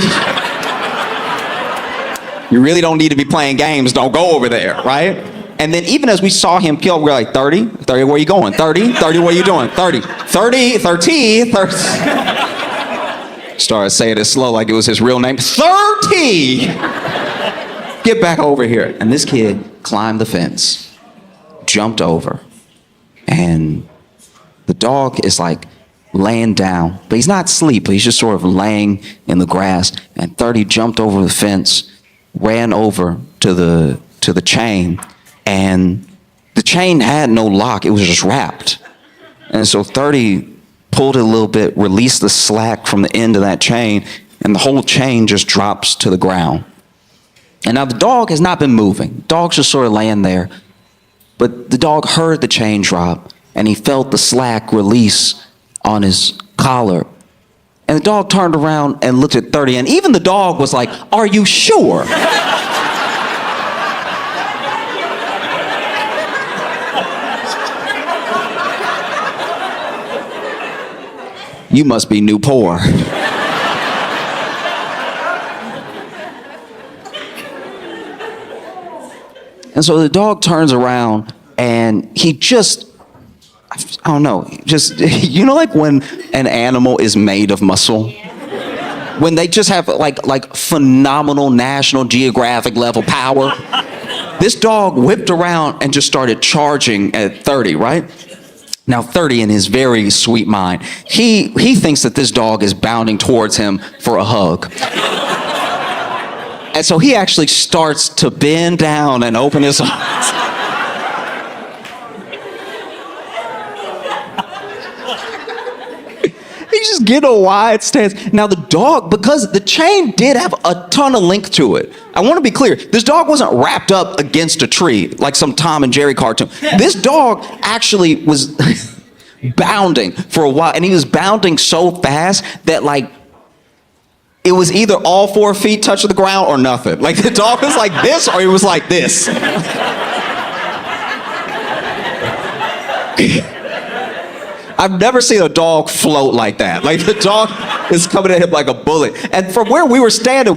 don't need to be playing games. Don't go over there, right? And then even as we saw him kill, we were like, 30, where you going? 30, what you doing? 30, 30. Started saying it slow like it was his real name. 30! Get back over here. And this kid climbed the fence, jumped over, and the dog is like laying down, but he's not asleep, but he's just sort of laying in the grass. And 30 jumped over the fence, ran over to the chain, and the chain had no lock. It was just wrapped. And so 30 pulled it a little bit, released the slack from the end of that chain, and the whole chain just drops to the ground. And now the dog has not been moving. The dog's just sort of laying there. But the dog heard the chain drop, and he felt the slack release on his collar. And the dog turned around and looked at 30, and even the dog was like, "Are you sure?" You must be new poor. And so the dog turns around and he just, I don't know, just, you know, like when an animal is made of muscle? When they just have like phenomenal National Geographic level power. This dog whipped around and just started charging at 30, right? Now 30, in his very sweet mind, he thinks that this dog is bounding towards him for a hug. And so he actually starts to bend down and open his arms. He's just getting a wide stance. Now the dog, because the chain did have a ton of length to it. I want to be clear, this dog wasn't wrapped up against a tree like some Tom and Jerry cartoon. This dog actually was bounding for a while, and he was bounding so fast that like, it was either all 4 feet touching the ground or nothing. Like the dog was like this or it was like this. I've never seen a dog float like that. Like the dog is coming at him like a bullet. And from where we were standing,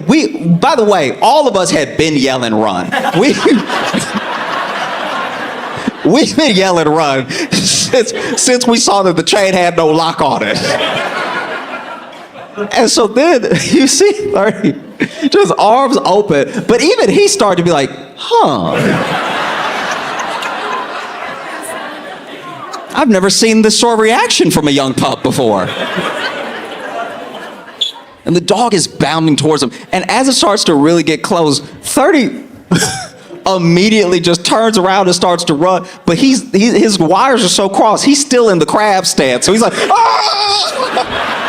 by the way, all of us had been yelling run. We've been yelling run since we saw that the chain had no lock on it. And so then you see 30, just arms open, but even he started to be like, I've never seen this sort of reaction from a young pup before. And the dog is bounding towards him. And as it starts to really get close, 30 immediately just turns around and starts to run, but his wires are so crossed, he's still in the crab stance. So he's like, ah!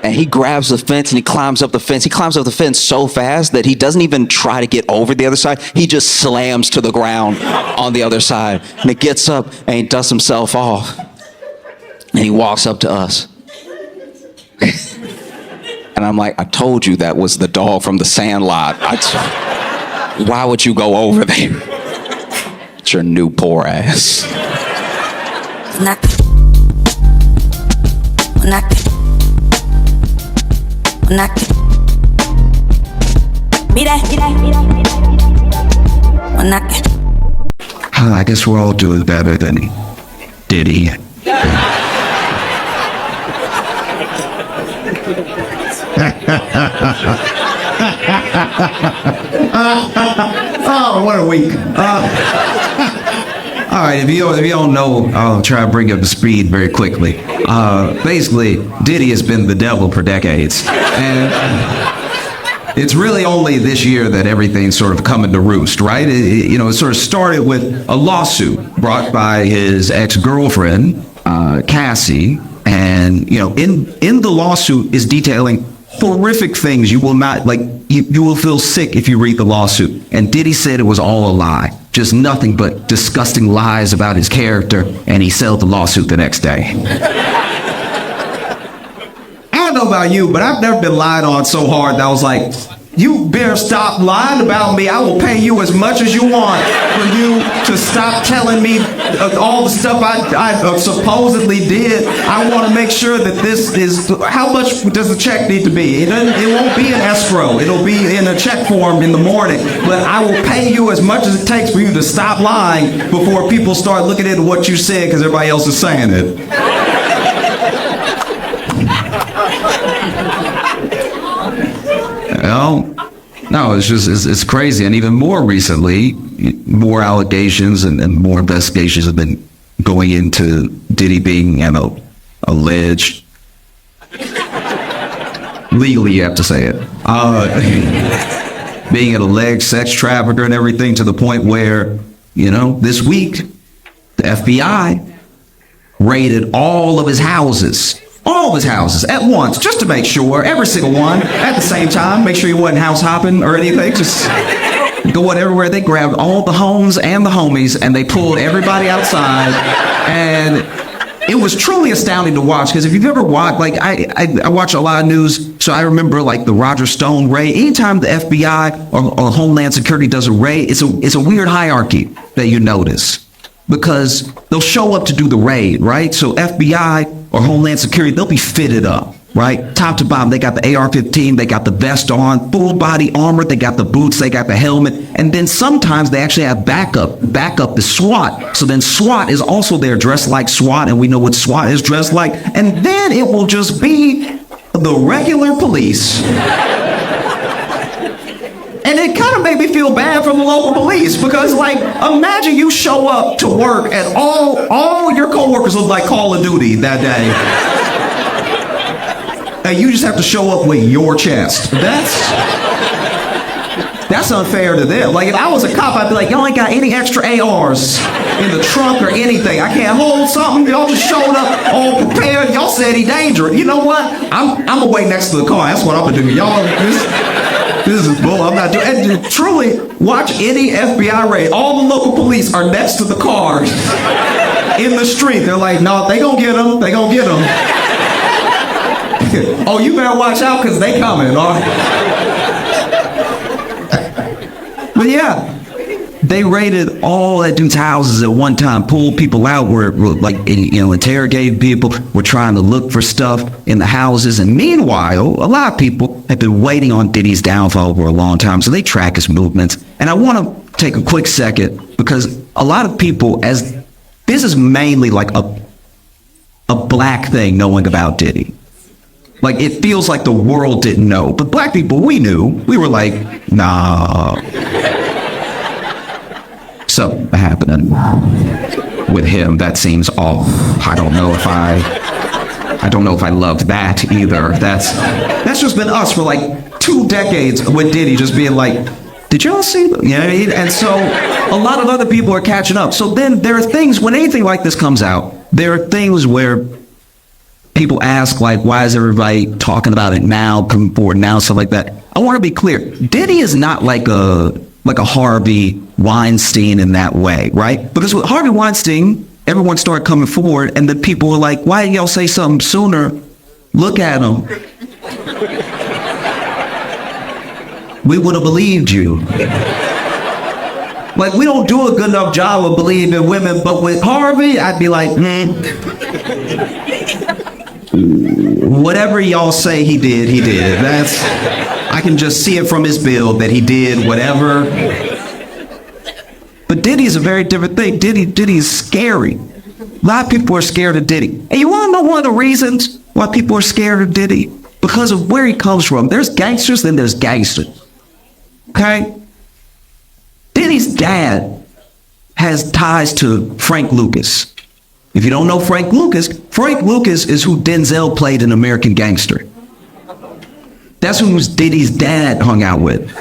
And he grabs the fence and he climbs up the fence. He climbs up the fence so fast that he doesn't even try to get over the other side. He just slams to the ground on the other side. And he gets up and he dusts himself off. And he walks up to us. And I'm like, I told you that was the dog from the Sandlot. Why would you go over there? It's your new poor ass. I guess we're all doing better than Diddy. Oh, what a week. All right, if you don't know, I'll try to bring up the speed very quickly. Basically, Diddy has been the devil for decades. And it's really only this year that everything's sort of coming to roost, right? It sort of started with a lawsuit brought by his ex-girlfriend, Cassie. And, in the lawsuit is detailing horrific things you will not, you will feel sick if you read the lawsuit. And Diddy said it was all a lie. Just nothing but disgusting lies about his character, and he settled the lawsuit the next day. I don't know about you, but I've never been lied on so hard that I was like, You better stop lying about me. I will pay you as much as you want for you to stop telling me all the stuff I supposedly did. I want to make sure that this is, how much does the check need to be? It won't be in escrow. It'll be in a check form in the morning. But I will pay you as much as it takes for you to stop lying before people start looking into what you said because everybody else is saying it. Well, no, it's crazy. And even more recently, more allegations and more investigations have been going into Diddy being an alleged, legally you have to say it, being an alleged sex trafficker and everything, to the point where, this week, the FBI raided all of his houses at once, just to make sure, every single one at the same time, make sure he wasn't house hopping or anything, just going everywhere. They grabbed all the homes and the homies and they pulled everybody outside, and it was truly astounding to watch, because if you've ever watched, like I watch a lot of news, so I remember like the Roger Stone raid. Anytime the FBI or Homeland Security does a raid, it's a weird hierarchy that you notice, because they'll show up to do the raid, right? So FBI or Homeland Security, they'll be fitted up, right? Top to bottom, they got the AR-15, they got the vest on, full body armor, they got the boots, they got the helmet, and then sometimes they actually have backup. Backup is SWAT. So then SWAT is also there dressed like SWAT, and we know what SWAT is dressed like, and then it will just be the regular police. And it kind of made me feel bad for the local police, because, like, imagine you show up to work and all your coworkers look like Call of Duty that day. And you just have to show up with your chest. That's unfair to them. Like, if I was a cop, I'd be like, y'all ain't got any extra ARs in the trunk or anything. I can't hold something. Y'all just showed up all prepared. Y'all said he dangerous. You know what? I'm gonna wait next to the car. That's what I'm gonna do. Y'all, this is bull. I'm not doing. And truly, watch any FBI raid. All the local police are next to the cars in the street. They're like, no, they gonna get him. They gonna get him. Oh, you better watch out, because they coming. All right. But yeah, they raided all that dude's houses at one time, pulled people out, were like, interrogated people, were trying to look for stuff in the houses. And meanwhile, a lot of people have been waiting on Diddy's downfall for a long time, so they track his movements. And I want to take a quick second, because a lot of people, as this is mainly like a black thing, knowing about Diddy. Like, it feels like the world didn't know, but black people, we knew. We were like, nah. Something happening with him that seems off. I don't know if I love that either. That's just been us for like 2 decades with Diddy just being like, did y'all see? And so a lot of other people are catching up. So then there are things, when anything like this comes out, there are things where people ask, like, why is everybody talking about it now, coming forward now, stuff like that. I want to be clear. Diddy is not like a Harvey Weinstein in that way, right? Because with Harvey Weinstein, everyone started coming forward, and the people were like, why didn't y'all say something sooner? Look at him. We would have believed you. Like, we don't do a good enough job of believing in women, but with Harvey, I'd be like, whatever y'all say he did, he did. I can just see it from his build that he did whatever. But Diddy's a very different thing. Diddy is scary. A lot of people are scared of Diddy. And you want to know one of the reasons why people are scared of Diddy? Because of where he comes from. There's gangsters, then there's gangsters. Okay? Diddy's dad has ties to Frank Lucas. If you don't know Frank Lucas is who Denzel played in American Gangster. That's who Diddy's dad hung out with.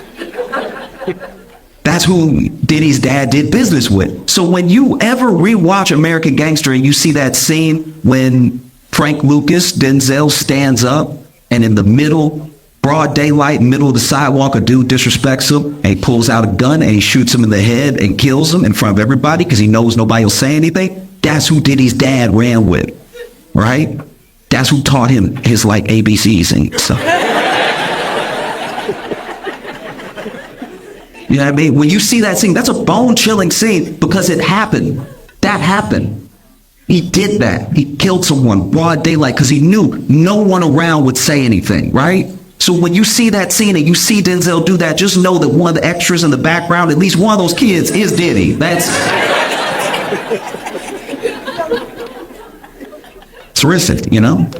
That's who Diddy's dad did business with. So when you ever rewatch American Gangster and you see that scene when Frank Lucas, Denzel, stands up and in the middle, broad daylight, middle of the sidewalk, a dude disrespects him and he pulls out a gun and he shoots him in the head and kills him in front of everybody because he knows nobody will say anything. That's who Diddy's dad ran with, right? That's who taught him his, like, ABCs and stuff. You know what I mean? When you see that scene, that's a bone-chilling scene because it happened. That happened. He did that. He killed someone broad daylight because he knew no one around would say anything, right? So when you see that scene and you see Denzel do that, just know that one of the extras in the background, at least one of those kids, is Diddy. That's terrific, you know?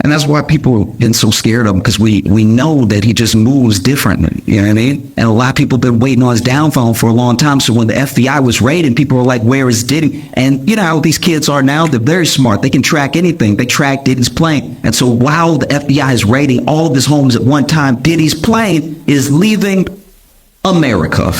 And that's why people have been so scared of him, because we know that he just moves differently, you know what I mean? And a lot of people have been waiting on his downfall for a long time. So when the FBI was raiding, people were like, where is Diddy? And you know how these kids are now? They're very smart. They can track anything. They track Diddy's plane. And so while the FBI is raiding all of his homes at one time, Diddy's plane is leaving America.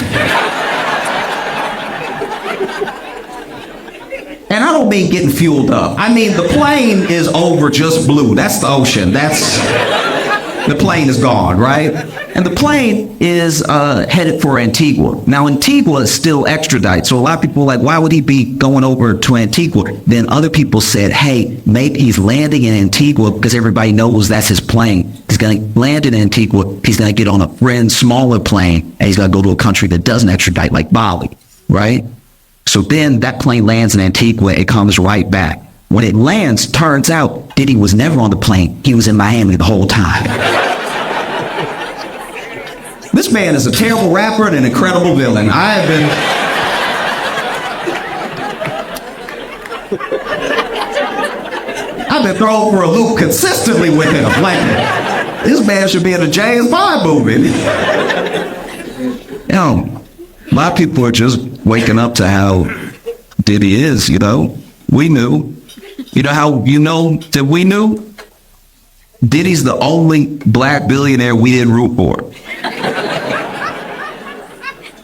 And I don't mean getting fueled up. I mean, the plane is over just blue. That's the ocean. The plane is gone, right? And the plane is headed for Antigua. Now, Antigua is still extradite. So a lot of people are like, why would he be going over to Antigua? Then other people said, hey, maybe he's landing in Antigua because everybody knows that's his plane. He's going to land in Antigua. He's going to get on a friend's smaller plane, and he's going to go to a country that doesn't extradite, like Bali, right? So then that plane lands in Antigua. It comes right back. When it lands, turns out Diddy was never on the plane. He was in Miami the whole time. This man is a terrible rapper and an incredible villain. I've been thrown for a loop consistently with him. Like, this man should be in a James Bond movie. You know, a lot of people are just waking up to how Diddy is, you know. We knew. You know how you know that we knew? Diddy's the only black billionaire we didn't root for.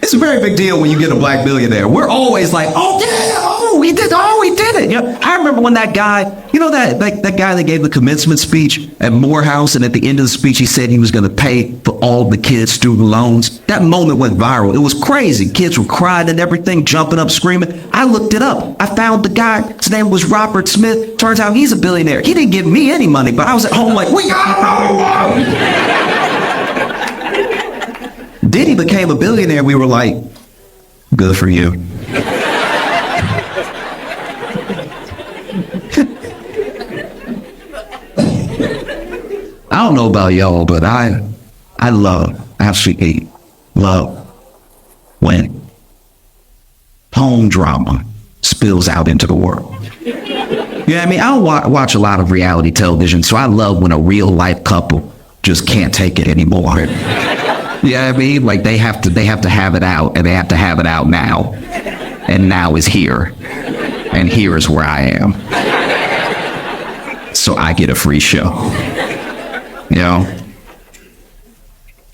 It's a very big deal when you get a black billionaire. We're always like, oh yeah, he did it. You know, I remember when that guy, you know, that guy that gave the commencement speech at Morehouse, and at the end of the speech he said he was going to pay for all the kids' student loans. That moment went viral. It was crazy. Kids were crying and everything, jumping up, screaming. I looked it up. I found the guy. His name was Robert Smith. Turns out he's a billionaire. He didn't give me any money, but I was at home like, we got Diddy became a billionaire. We were like, good for you. I don't know about y'all, but I absolutely love when home drama spills out into the world. You know what I mean? I don't watch a lot of reality television, so I love when a real life couple just can't take it anymore. You know what I mean? Like they have to have it out, and they have to have it out now. And now is here. And here is where I am. So I get a free show. You know?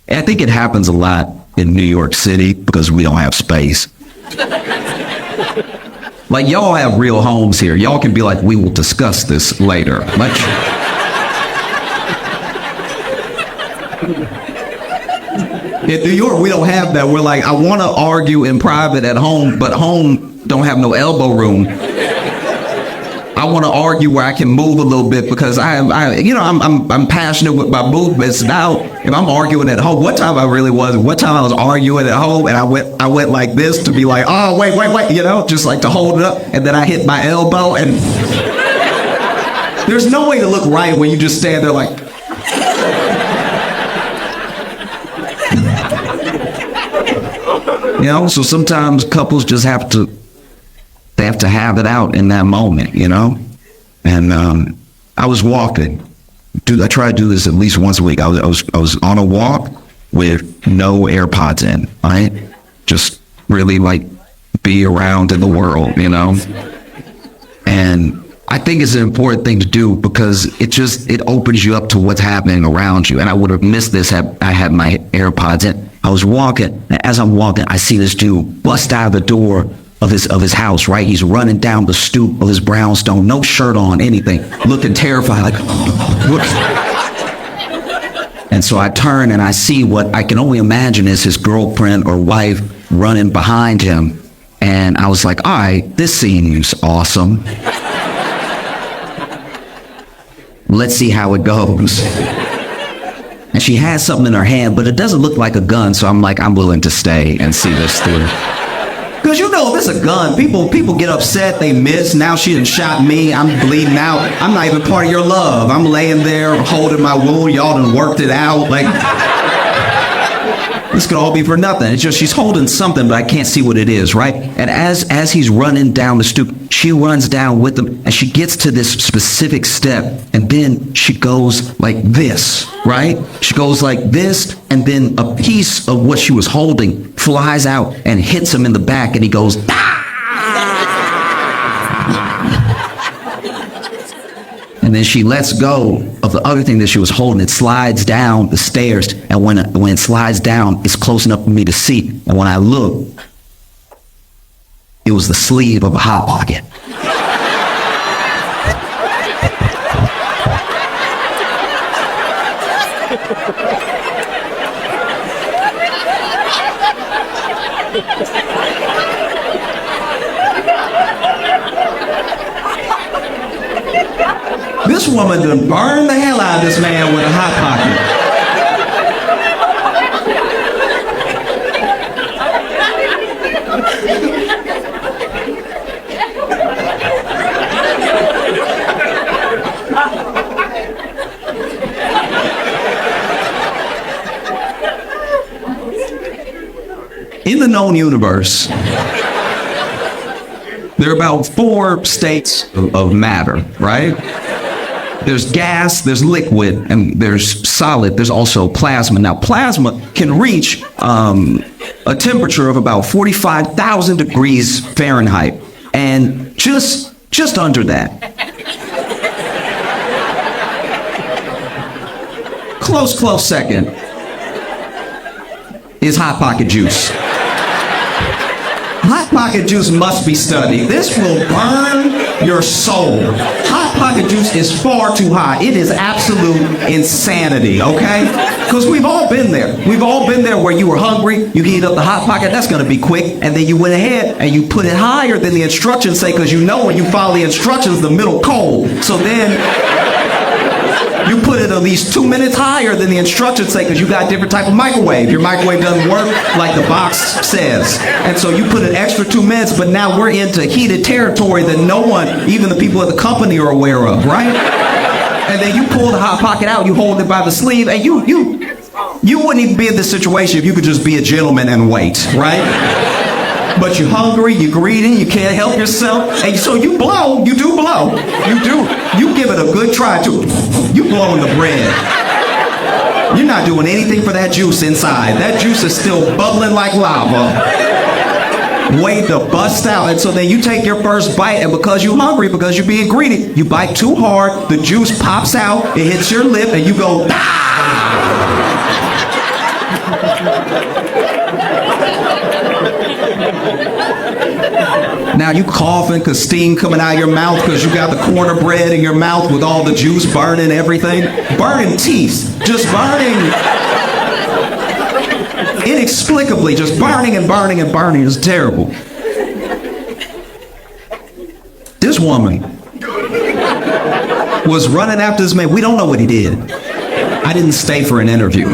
I think it happens a lot in New York City because we don't have space. Like, y'all have real homes here. Y'all can be like, we will discuss this later. In New York, we don't have that. We're like, I want to argue in private at home, but home don't have no elbow room. I want to argue where I can move a little bit because I'm passionate with my movements. Now, if I'm arguing at home, one time I was arguing at home, and I went like this to be like, oh, wait, you know, just like to hold it up, and then I hit my elbow, and there's no way to look right when you just stand there like, you know. So sometimes couples just have to have it out in that moment, you know? And I was walking. I try to do this at least once a week. I was on a walk with no AirPods in, right? Just really like be around in the world, you know? And I think it's an important thing to do because it opens you up to what's happening around you. And I would have missed this had I had my AirPods in. I was walking, and as I'm walking, I see this dude bust out of the door of his house, right? He's running down the stoop of his brownstone, no shirt on, anything, looking terrified, like, and so I turn and I see what I can only imagine is his girlfriend or wife running behind him. And I was like, all right, this seems awesome. Let's see how it goes. and she has something in her hand, but it doesn't look like a gun. So I'm like, I'm willing to stay and see this through. Because you know, if it's a gun, people get upset, they miss. Now she done shot me, I'm bleeding out. I'm not even part of your love. I'm laying there holding my wound, y'all done worked it out. Like, this could all be for nothing. It's just she's holding something, but I can't see what it is, right? And as he's running down the stoop, she runs down with him, and she gets to this specific step, and then she goes like this, right? She goes like this, and then a piece of what she was holding flies out and hits him in the back, and he goes, ah! And then she lets go of the other thing that she was holding. It slides down the stairs, and when it slides down, it's close enough for me to see. And when I look, it was the sleeve of a Hot Pocket. This woman done burned the hell out of this man with a Hot Pocket. In the known universe, there are about 4 states of matter, right? There's gas, there's liquid, and there's solid. There's also plasma. Now, plasma can reach a temperature of about 45,000 degrees Fahrenheit, and just under that. Close second is Hot Pocket juice. Hot Pocket juice must be studied. This will burn your soul. Hot Pocket juice is far too hot. It is absolute insanity, okay? Because we've all been there. We've all been there where you were hungry, you heat up the Hot Pocket, that's gonna be quick, and then you went ahead and you put it higher than the instructions say, because you know when you follow the instructions, the middle cold. So then you put it at least 2 minutes higher than the instructions say, because you got a different type of microwave. Your microwave doesn't work like the box says. And so you put an extra 2 minutes, but now we're into heated territory that no one, even the people at the company, are aware of, right? And then you pull the Hot Pocket out, you hold it by the sleeve, and you wouldn't even be in this situation if you could just be a gentleman and wait, right? But you're hungry, you're greedy, you can't help yourself, and so you blow, you do blow. You give it a good try too. You blowing the bread. You're not doing anything for that juice inside. That juice is still bubbling like lava, waiting to bust out. And so then you take your first bite, and because you're hungry, because you're being greedy, you bite too hard, the juice pops out, it hits your lip, and you go, ah! Now you coughing because steam coming out of your mouth because you got the cornbread in your mouth with all the juice burning everything. Burning teeth. Just burning. Inexplicably, just burning and burning and burning. It's terrible. This woman was running after this man. We don't know what he did. I didn't stay for an interview.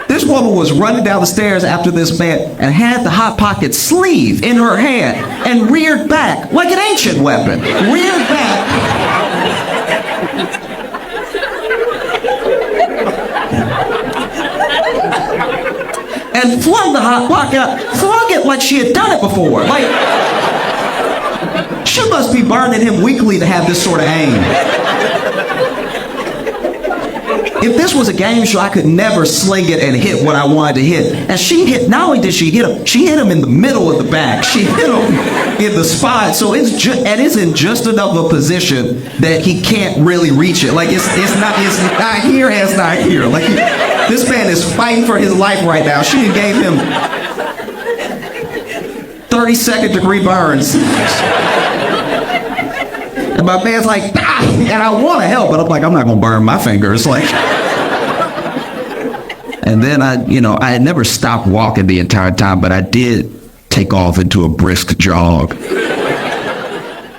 This woman was running down the stairs after this man and had the Hot Pocket sleeve in her hand and reared back like an ancient weapon. Reared back. And flung the Hot Pocket out. Flung it like she had done it before. Like, she must be burning him weekly to have this sort of aim. If this was a game show, I could never sling it and hit what I wanted to hit. And she hit, not only did she hit him in the middle of the back. She hit him in the spine. So it's in just enough of a position that he can't really reach it. Like it's not here and it's not here. Like this man is fighting for his life right now. She gave him 32nd degree burns. And my man's like, ah! And I want to help, but I'm like, I'm not gonna burn my fingers. Like, and then I had never stopped walking the entire time, but I did take off into a brisk jog.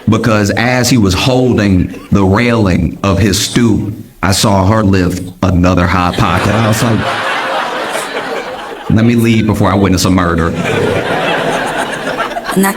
Because as he was holding the railing of his stoop, I saw her live another hot pocket. I was like, let me leave before I witness a murder. Not